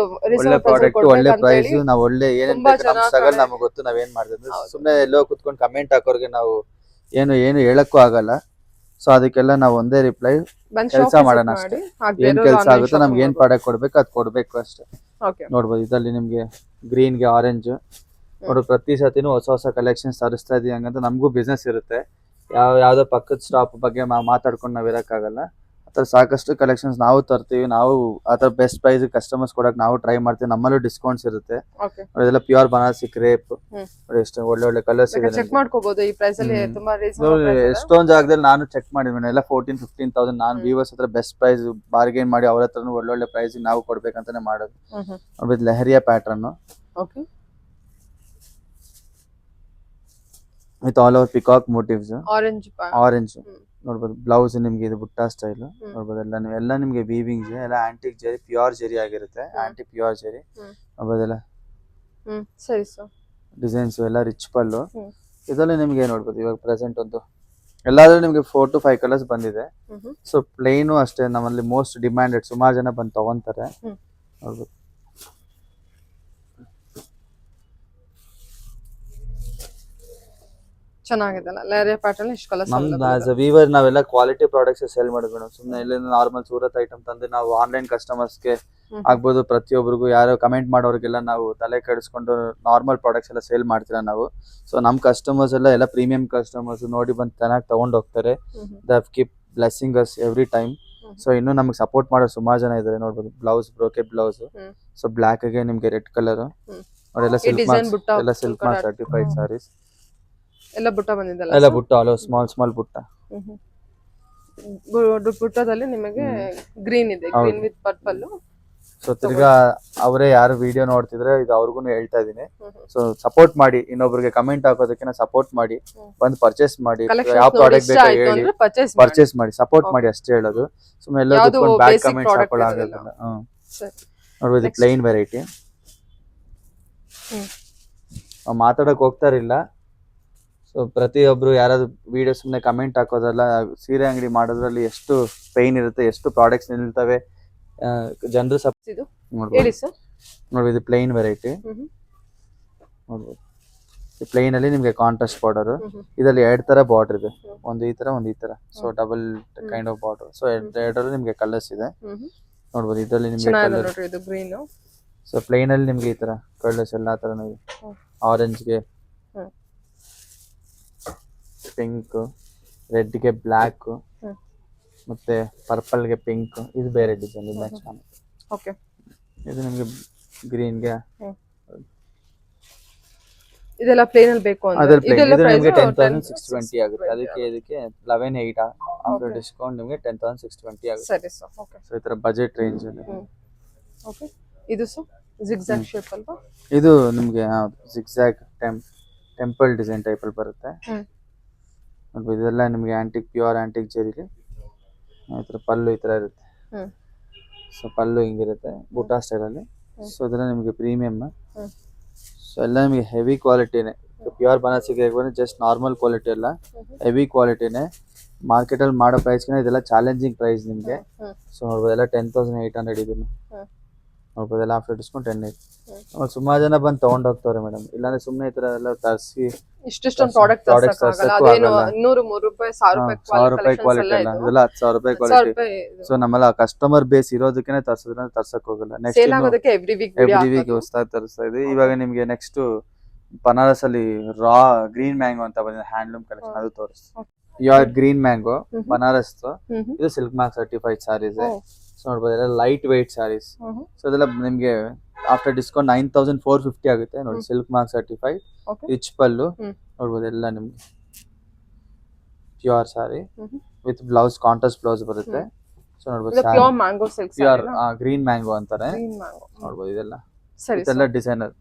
ಪ್ರಾಡಕ್ಟ್ ಒಳ್ಳೆ ಪ್ರೈಸ್, ನಾವು ಒಳ್ಳೆ ಏನೇನ್ ಸ್ಟ್ರಗಲ್ ನಮಗ್ ಗೊತ್ತು. ನಾವೇನ್ ಮಾಡ್ತಿದ್ವಿ ಸುಮ್ನೆ ಎಲ್ಲೋ ಕುತ್ಕೊಂಡು ಕಮೆಂಟ್ ಹಾಕೋರ್ಗೆ ನಾವು ಏನು ಹೇಳಕ್ಕೂ ಆಗಲ್ಲ. ಸೊ ಅದಕ್ಕೆಲ್ಲ ನಾವು ಒಂದೇ ರಿಪ್ಲೈ, ಕೆಲಸ ಮಾಡೋಣ ಅಷ್ಟೇ. ಏನ್ ಕೆಲಸ ಆಗುತ್ತೆ, ನಮ್ಗೆ ಏನ್ ಪ್ರಾಡಕ್ಟ್ ಕೊಡ್ಬೇಕು ಅದ್ ಕೊಡ್ಬೇಕು ಅಷ್ಟೇ. ನೋಡ್ಬೋದು ಇದರಲ್ಲಿ ನಿಮ್ಗೆ ಗ್ರೀನ್ ಗೆ ಆರೆಂಜ್ ನೋಡು. ಪ್ರತಿ ಸತಿನೂ ಹೊಸ ಕಲೆಕ್ಷನ್ಸ್ ತರಿಸ್ತಾ ಇದೀವಿ, ಹಂಗಂತ ನಮಗೂ ಬಿಸ್ನೆಸ್ ಇರುತ್ತೆ. ಯಾವ್ದೋ ಪಕ್ಕದ ಸ್ಟಾಪ್ ಬಗ್ಗೆ ಮಾತಾಡ್ಕೊಂಡು ನಾವ್ ಇರಕ್ಕಾಗಲ್ಲ. ಆತರ ಸಾಕಷ್ಟು ಕಲೆಕ್ಷನ್ಸ್ ನಾವು ತರ್ತೀವಿ. ನಾವು ಆತರ ಬೆಸ್ಟ್ ಪ್ರೈಸ್ ಕಸ್ಟಮರ್ಸ್ ಕೊಡಕ್ ನಾವು ಟ್ರೈ ಮಾಡ್ತೀವಿ. ನಮ್ಮಲ್ಲೂ ಡಿಸ್ಕೌಂಟ್ಸ್ ಇರುತ್ತೆ. ಇದೆಲ್ಲ ಪ್ಯೂರ್ ಬನಾರಸಿ ಕ್ರೇಪ್. ಎಷ್ಟು ಒಳ್ಳೆ ಕಲರ್ಸ್ ಇದೆ. ಎಷ್ಟೊಂದ್ ಜಾಗದಲ್ಲಿ ನಾನು ಚೆಕ್ ಮಾಡಿದ್ವಿ. ಎಲ್ಲ 14-15,000 ನಾನು ವ್ಯೂವರ್ಸ್ ಹತ್ರ ಬೆಸ್ಟ್ ಪ್ರೈಸ್ ಬಾರ್ಗೇನ್ ಮಾಡಿ ಅವ್ರ ಹತ್ರ ಒಳ್ಳೊಳ್ಳೆ ಪ್ರೈಸ್ ನಾವು ಕೊಡ್ಬೇಕಂತಾನೆ ಮಾಡೋದು. ನೋಡ್ಬೋದು leheriya pattern with all over peacock motifs. Orange ನೋಡ್ಬೋದು. ಬ್ಲೌಸ್ ನಿಮ್ಗೆ ಇದು ಬುಟ್ಟ ಸ್ಟೈಲ್ ನೋಡ್ಬೋದು. ಎಲ್ಲ ನಿಮ್ಗೆ ವೀವಿಂಗ್ ಎಲ್ಲ ಆಂಟಿಕ್ ಜೆರಿ, ಪ್ಯೂರ್ ಜೆರಿ ಆಗಿರುತ್ತೆ. ಆಂಟಿ ಪ್ಯೂರ್ ಜೆರಿ ನೋಡ್ಬೋದೆಲ್ಲ. ಡಿಸೈನ್ಸ್ ಎಲ್ಲ ರಿಚ್ ಪಲ್ಲು. ಇದರಲ್ಲಿ ನಿಮ್ಗೆ ನೋಡ್ಬೋದು ಇವಾಗ ಪ್ರೆಸೆಂಟ್ ಒಂದು ಎಲ್ಲಾದ್ರೂ ನಿಮ್ಗೆ 4 to 5 ಕಲರ್ಸ್ ಬಂದಿದೆ. ಸೊ ಪ್ಲೇನು ಅಷ್ಟೇ ನಮ್ಮಲ್ಲಿ ಮೋಸ್ಟ್ ಡಿಮ್ಯಾಂಡೆಡ್. ಸುಮಾರು ಜನ ಬಂದು ತಗೊಂತಾರೆ. ನೋಡ್ಬೋದು ಚೆನ್ನಾಗಿದೆಲ್ಲ ಲೇಯರ್ ಪ್ಯಾಟರ್ನ್. ಇಷ್ಟು ಕಲರ್ಸ್ ನಮ್ದು ಆಸ್ ಅ ವೀವರ್ ನಾವೆಲ್ಲ ಕ್ವಾಲಿಟಿ ಪ್ರಾಡಕ್ಟ್ಸ್ ಸೇಲ್ ಮಾಡೋದು ಮೇಡಮ್. ಸುಮ್ಮನೆ ಇಲ್ಲಿಂದ ನಾರ್ಮಲ್ ಸೂರತ್ ಐಟಮ್ ತಂದು ನಾವು ಆನ್ಲೈನ್ ಕಸ್ಟಮರ್ಸ್ಗೆ ಆಗ್ಬೋದು, ಪ್ರತಿಯೊಬ್ಬರಿಗೂ ಯಾರೋ ಕಮೆಂಟ್ ಮಾಡೋರಿಗೆಲ್ಲ ನಾವು ತಲೆ ಕೆಡಿಸ್ಕೊಂಡು ನಾರ್ಮಲ್ ಪ್ರಾಡಕ್ಟ್ಸ್ ಎಲ್ಲ ಸೇಲ್ ಮಾಡ್ತೀರಾ ನಾವು. ಸೊ ನಮ್ ಕಸ್ಟಮರ್ಸ್ ಎಲ್ಲ ಪ್ರೀಮಿಯಂ ಕಸ್ಟಮರ್ಸ್ ನೋಡಿ ಬಂದು ಚೆನ್ನಾಗಿ ತಗೊಂಡ್ ಹೋಗ್ತಾರೆ. They have keep blessing us every time. So ಇನ್ನು ನಮ್ಗೆ ಸಪೋರ್ಟ್ ಮಾಡೋ ಸುಮಾರು ಜನ ಇದಾರೆ. ನೋಡ್ಬೋದು blouse brocade blouse. So black ಗೆ ನಿಮ್ಗೆ ರೆಡ್ ಕಲರ್ ನೋಡೆಲ್ಲ ಸಿಲ್ಕ್ ಮಾರ್ಕ್ ಸರ್ಟಿಫೈಡ್ ಸಾರೀಸ್. ಎಲ್ಲ ಬುಟ್ಟ ಬಂದಿದ್ದಲ್ಲ, ಎಲ್ಲ ಬುಟ್ಟ ಆಲ್ ಸ್ಮಾಲ್ ಬುಟ್ಟ. ಬುಟ್ಟದಲ್ಲಿ ನಿಮಗೆ ಗ್ರೀನ್ ಇದೆ, ಗ್ರೀನ್ ವಿತ್ ಪರ್ಪಲ್. ಸೊ ತಿರ್ಗಾ ಅವರೇ ಯಾರು ವಿಡಿಯೋ ನೋಡ್ತಿದ್ರೆ ಇದು ಅವ್ರಿಗೂ ಹೇಳ್ತಾ ಇದೀನಿ. ಸೊ ಸಪೋರ್ಟ್ ಮಾಡಿ, ಇನ್ನೊಬ್ರಿಗೆ ಕಮೆಂಟ್ ಹಾಕೋದಕ್ಕೆ ಸಪೋರ್ಟ್ ಮಾಡಿ, ಬಂದು ಪರ್ಚೇಸ್ ಮಾಡಿ. ಯಾವ ಪ್ರಾಡಕ್ಟ್ ಬೇಕು ಹೇಳಿ ಪರ್ಚೇಸ್ ಮಾಡಿ, ಸಪೋರ್ಟ್ ಮಾಡಿ ಅಷ್ಟೇ ಹೇಳೋದು. ಸುಮ್ಮನೆ ಎಲ್ಲ ಕುತ್ಕೊಂಡು ಬ್ಯಾಡ್ ಕಮೆಂಟ್ಸ್ ಹಾಕೊಳ್ಳೋ ಆಗೋದಿಲ್ಲ. ನೋಡ್ಬೋದು ಪ್ಲೈನ್ ವೆರೈಟಿ. ನಾವು ಮಾತಾಡಕ್ ಹೋಗ್ತಾರಿಲ್ಲ. ಸೊ ಪ್ರತಿಯೊಬ್ರು ಯಾರಾದ್ರು ವಿಡಿಯೋ ಸುಮ್ಮನೆ ಕಮೆಂಟ್ ಹಾಕೋದಲ್ಲ, ಸೀರೆ ಅಂಗಡಿ ಮಾಡೋದ್ರಲ್ಲಿ ಎಷ್ಟು ಪೈನ್ ಇರುತ್ತೆ, ಎಷ್ಟು ಪ್ರಾಡಕ್ಟ್ಸ್ ನಿಲ್ತವೆ, ಜನರು ಇದು ನೋಡ್ಬೋದು. ಹೇಳಿ ಸರ್. ನೋಡಿ ಇದು ಪ್ಲೈನ್ ವೆರೈಟಿ ನೋಡ್ಬೋದು. ಈ ಪ್ಲೈನ್ ಅಲ್ಲಿ ನಿಮ್ಗೆ ಕಾಂಟ್ರಾಸ್ಟ್ ಬಾರ್ಡರ್, ಇದರಲ್ಲಿ 2 ತರ ಬಾರ್ಡರ್ ಇದೆ, ಒಂದು ಈ ತರ ಒಂದು ಈ ತರ. So double kind of border. So ಎರಡರಲ್ಲಿ ನಿಮ್ಗೆ ಕಲರ್ಸ್ ಇದೆ ನೋಡ್ಬೋದು. ಇದರಲ್ಲಿ ನಿಮ್ಗೆ ಕಲರ್ ನೋಡ್ರಿ ಇದು ಗ್ರೀನ್. ಸೊ ಪ್ಲೈನ್ ಅಲ್ಲಿ ನಿಮ್ಗೆ ಈ ತರ ಕಲರ್ಸ್ ಎಲ್ಲಾ ತರನೂ ಇದೆ. ಆರೆಂಜ್ಗೆ, ಪಿಂಕ್, ರೆಡ್ಗೆ ಬ್ಲ್ಯಾಕ್, ಮತ್ತೆ ಪರ್ಪಲ್ಗೆ ಪಿಂಕ್. ಇದು ಬೇರೆ ಡಿಸೈನ್. ಇದು ನೆಕ್ಸ್ಟ್ ಓಕೆ. ಇದು ನಿಮ್ಗೆ ಗ್ರೀನ್ಗೆ, ಇದೆಲ್ಲ ಪ್ಲೇನ್ ಅಲ್ಲಿ ಬೇಕು ಅಂದ್ರೆ ಅದ್ರ ಪ್ಲೇನ್ ಇದೆಲ್ಲ ಇದು ಪ್ರೈಸ್ ನಿಮ್ಗೆ 10,620 ಆಗುತ್ತೆ. ಇದಕ್ಕೆ 11,800 ಆಫ್ಟರ್ ಡಿಸ್ಕೌಂಟ್ ನಿಮ್ಗೆ 10,620 ಆಗುತ್ತೆ. ಸರಿ ಸರ್. ಓಕೆ. ಸೊ ಈ ತರ ಬಜೆಟ್ ರೇಂಜ್ ಅಲ್ಲಿ. ಓಕೆ. ಇದು ಸರ್ ಜಿಗ್ಜಾಗ್ ಶೇಪ್ ಅಲ್ವಾ? ಇದು ನಿಮ್ಗೆ ಜಿಗ್ಜಾಗ್ ಟೆಂಪಲ್ ಡಿಸೈನ್ ಟೈಪ್ ಅಲ್ಲಿ ಬರುತ್ತೆ ನೋಡ್ಬೋದು. ಇದೆಲ್ಲ ನಿಮ್ಗೆ ಆಂಟಿಕ್, ಪ್ಯೂರ್ ಆಂಟಿಕ್ ಜೆರಿಲಿ ಈ ತರ ಪಲ್ಲು ಈ ತರ ಇರುತ್ತೆ. ಸೊ ಪಲ್ಲು ಹಿಂಗಿರುತ್ತೆ ಬೂಟಾ ಸ್ಟೈಲ್ ಅಲ್ಲಿ. ಸೊ ಇದೆಲ್ಲ ನಿಮ್ಗೆ ಪ್ರೀಮಿಯಂ. ಸೊ ಎಲ್ಲ ನಿಮಗೆ ಹೆವಿ ಕ್ವಾಲಿಟಿನೇ. ಪ್ಯೂರ್ ಬನಾರಸಿಗೆ ಜಸ್ಟ್ ನಾರ್ಮಲ್ ಕ್ವಾಲಿಟಿ ಅಲ್ಲ, ಹೆವಿ ಕ್ವಾಲಿಟಿನೇ. ಮಾರ್ಕೆಟ್ ಅಲ್ಲಿ ಮಾಡೋ ಪ್ರೈಸ್ಗಿನ ಇದೆಲ್ಲ ಚಾಲೆಂಜಿಂಗ್ ಪ್ರೈಸ್ ನಿಮ್ಗೆ. ಸೊ ನೋಡ್ಬೋದು ಎಲ್ಲ 10,800 ಇದನ್ನು ನೋಡ್ಬೋದು. ಎಲ್ಲ ಆಫ್ಟರ್ ಡಿಸ್ಕೌಂಟ್ 10,800. ಸುಮಾರು ಜನ ಬಂದು ತಗೊಂಡ್ ಹೋಗ್ತಾರೆ ಮೇಡಮ್. ಇಲ್ಲಾಂದ್ರೆ ಸುಮ್ಮನೆ ಈ ತರ ಎಲ್ಲ ತರಿಸಿ ಇಷ್ಟೊಂದು ಪ್ರಾಡಕ್ಟ್ ಅದೇನು 200-300 ರೂಪಾಯಿ 1,000 ರೂಪಾಯಿ ಕ್ವಾಲಿಟಿ ಅಲ್ಲ, ಇದೆಲ್ಲ 10,000 ರೂಪಾಯಿ ಕ್ವಾಲಿಟಿ. ಸೊ ನಮ್ಮೆಲ್ಲ ಕಸ್ಟಮರ್ ಬೇಸ್ ಇರೋದಕ್ಕೆ ತರ್ಸಕ್ ಹೋಗಲ್ಲ. ಸೇಲ್ ಆಗೋದಕ್ಕೆ ಎವ್ರಿ ವೀಕ್ ಹೊಸದಾಗಿ ತರಿಸ್ತಾ ಇದೆ. ಇವಾಗ ನಿಮ್ಗೆ ನೆಕ್ಸ್ಟ್ ಬನಾರಸ್ ಅಲ್ಲಿ ರಾ ಗ್ರೀನ್ ಮ್ಯಾಂಗೋ ಅಂತ ಬಂದಿದೆ, ಹ್ಯಾಂಡ್ಲೂಮ್ ಕಲೆಕ್ಷನ್. ಅದು ತೋರಿಸ್ತೀನಿ. Pure green mango Banaras. ಇದು silk mark certified saris. So ನೋಡ್ಬೋದು ಎಲ್ಲ ಲೈಟ್ ವೆಯ್ಟ್ ಸಾರೀಸ್. ಸೊ ಇದೆಲ್ಲ ನಿಮ್ಗೆ ಆಫ್ಟರ್ ಡಿಸ್ಕೌಂಟ್ 9,450 ಆಗುತ್ತೆ ನೋಡಿ. ಸಿಲ್ಕ್ ಮಾರ್ಕ್ ಸರ್ಟಿಫೈಡ್, ರಿಚ್ ಪಲ್ಲು ನೋಡ್ಬೋದು. ಎಲ್ಲ ನಿಮ್ಗೆ pure sorry with blouse, contrast blouse ಬರುತ್ತೆ. ಸೊ ನೋಡ್ಬೋದು pure mango silk, pure green mango ಅಂತಾರೆ ನೋಡ್ಬೋದು. ಇದೆಲ್ಲ ಡಿಸೈನರ್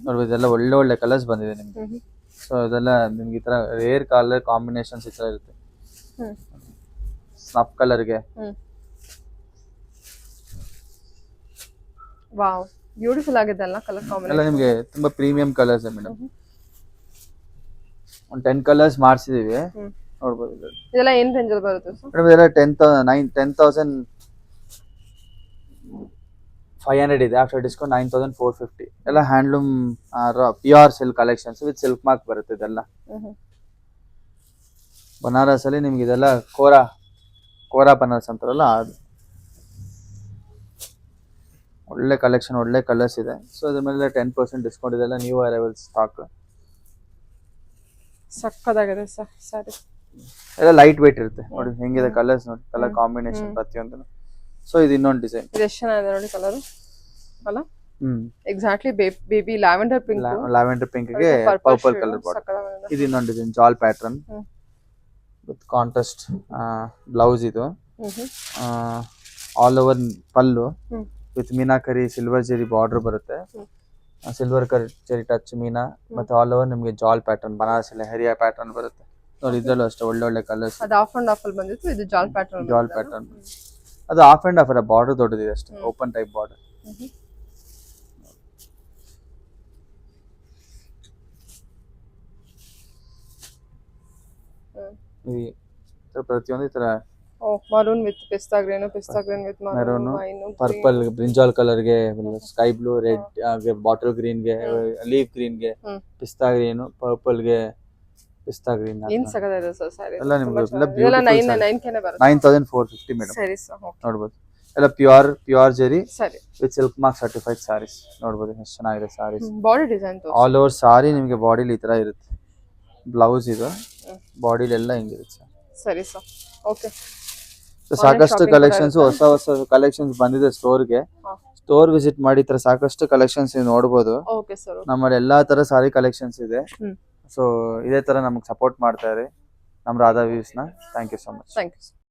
ನೋಡ್ಬೋದು. ಇದೆಲ್ಲ ಒಳ್ಳೆ ಕಲರ್ಸ್ ಬಂದಿದೆ ನಿಮ್ಗೆ. ಸೊ ಇದೆಲ್ಲ ನಿಮ್ಗೆ ಈ ತರ ರೇರ್ ಕಲರ್ ಕಾಂಬಿನೇಷನ್ಸ್ ಈ ತರ ಇರುತ್ತೆ. ಸ್ನಫ್ ಕಲರ್ಗೆ ವಾವ್ ಬ್ಯೂಟಿಫುಲ್ ಆಗಿದೆ ಅಲ್ಲ ಕಲರ್ ಕಾಂಬಿನೇಷನ್. ಎಲ್ಲ ನಿಮ್ಗೆ ತುಂಬಾ ಪ್ರೀಮಿಯಂ ಕಲರ್ಸ್ ಮೇಡಮ್. ಒಂದು 10 ಕಲರ್ಸ್ ಮಾಡಿಸಿದೀವಿ ನೋಡ್ಬೋದು. ಇದೆಲ್ಲ ಏನ್ ರೇಂಜ್ ಅಲ್ಲಿ ಬರುತ್ತೆ ಸರ್? ಮೇಡಮ್ ಇದೆಲ್ಲ 10,500 ಇದೆ. After discount 9,450. ಎಲ್ಲ handloom pure silk collections with silk mark ಬರುತ್ತೆ. ಇದೆಲ್ಲ ಬನಾರಸ್ ಅಲ್ಲಿ ನಿಮ್ಗೆ ಇದೆಲ್ಲ ಕೋರಾ ಬನಾರಸ್ ಅಂತಾರಲ್ಲ, ಅದು ಒಳ್ಳೆ ಕಲೆಕ್ಷನ್, ಒಳ್ಳೆ ಕಲರ್ಸ್ ಇದೆ. ಸೊ ಅದ್ರ ಮೇಲೆ 10% ಡಿಸ್ಕೌಂಟ್. ಇದೆಲ್ಲ ನ್ಯೂ ಅರೈವಲ್ ಸ್ಟಾಕ್. ಸಕ್ಕದಾಗಿದೆ ಸರ್ ಸಾರಿ. ಎಲ್ಲ ಲೈಟ್ ವೇಟ್ ಇರುತ್ತೆ ನೋಡಿ. ಹೆಂಗಿದೆ ಕಲರ್ಸ್ ನೋಡಿ, ಕಲರ್ ಕಾಂಬಿನೇಷನ್ ಪ್ರತಿಯೊಂದು. ಸೊ ಇದು ಇನ್ನೊಂದು ಡಿಸೈನ್. ಇದು ಎಷ್ಟು ಚೆನ್ನಾಗಿದೆ ನೋಡಿ ಕಲರ್ ಅಲ್ಲ. Exactly baby lavender pink, lavender pink ಗೆ ಪರ್ಪಲ್ ಕಲರ್ ಬಾರ್ಡರ್. ಇದು ಇನ್ನೊಂದು ಡಿಸೈನ್ ಜಾಲ್ ಪ್ಯಾಟರ್ನ್ ವಿತ್ ಕಾಂಟ್ರಾಸ್ಟ್ ಬ್ಲೌಸ್. ಇದು all over pallu with meenakari silver Jerry border ಬರುತ್ತೆ. ಸಿಲ್ವರ್ ಜೆರಿ ಟಚ್ ಮೀನಾ ಮತ್ತೆ ಆಲ್ ಓವರ್ ನಿಮ್ಗೆ ಜಾಲ್ ಪ್ಯಾಟರ್ನ್, ಬನಾರಸ್ ಹೆರಿಯಾ ಪ್ಯಾಟರ್ನ್ ಬರುತ್ತೆ ನೋಡಿ. ಇದ್ರಲ್ಲೂ ಅಷ್ಟೇ ಒಳ್ಳೆ ಕಲರ್ಸ್. ಅದು ಆಫ್ ಅಂಡ್ ಆಫ್ ಅಲ್ಲಿ ಬಂದಿತ್ತು. ಇದು ಜಾಲ್ ಪ್ಯಾಟರ್ನ್. ಅದು ಆಫ್ ಅಂಡ್ ಆಫ್ ಅಲ್ಲ, ಬಾರ್ಡರ್ ದೊಡ್ಡದಿದೆ ಅಷ್ಟೇ, ಓಪನ್ ಟೈಪ್ ಬಾರ್ಡರ್. ಪ್ರತಿಯೊಂದು ಈ ತರ maroon with pista green with maroon, purple, brinjal colour ಗೆ, sky blue, red, bottle green ಗೆ, ಲೀಫ್ ಗ್ರೀನ್ ಗೆ, ಪಿಸ್ತಾ ಗ್ರೀನ್, ಪರ್ಪಲ್ ಗೆ, ಪಿಸ್ತಾ ಗ್ರೀನ್. ಏನ್ ಸಕದಾಗಿದೆ ಸರ್ ಸಾರಿ. ಎಲ್ಲ ನಿಮ್ಗೆ ಎಲ್ಲ 9,900 ಕೆ ಬರುತ್ತೆ. 9,450 ಮೇಡಮ್. ಸರಿ ಸರ್ ನೋಡ್ಬೋದು. ಎಲ್ಲ pure zari sari with silk mark certified saris ನೋಡ್ಬೋದು. ಎಷ್ಟು ಚೆನ್ನಾಗಿದೆ saris. Body design all over sari ನಿಮ್ಗೆ ಬಾಡಿಲಿ ಈ ತರ ಇರುತ್ತೆ. ಬ್ಲೌಸ್ ಇದು ಬಾಡಿಲಿ ಎಲ್ಲ ಹಿಂಗಿರುತ್ತೆ. ಸರಿ ಸರ್ ಓಕೆ. ಸಾಕಷ್ಟು ಕಲೆಕ್ಷನ್ಸ್, ಹೊಸ ಕಲೆಕ್ಷನ್ಸ್ ಬಂದಿದೆ ಸ್ಟೋರ್ಗೆ. ಸ್ಟೋರ್ ವಿಸಿಟ್ ಮಾಡಿ ತರ ಸಾಕಷ್ಟು ಕಲೆಕ್ಷನ್ಸ್ ನೋಡಬಹುದು. ನಮ್ಮಲ್ಲಿ ಎಲ್ಲಾ ತರ ಸಾರಿ ಕಲೆಕ್ಷನ್ಸ್ ಇದೆ. ಸೊ ಇದೇ ತರ ನಮಗೆ ಸಪೋರ್ಟ್ ಮಾಡ್ತಾ ಇರಿ ನಮ್ಮ ರಾಧಾ ವ್ಯೂಸ್ ನ. Thank you so much.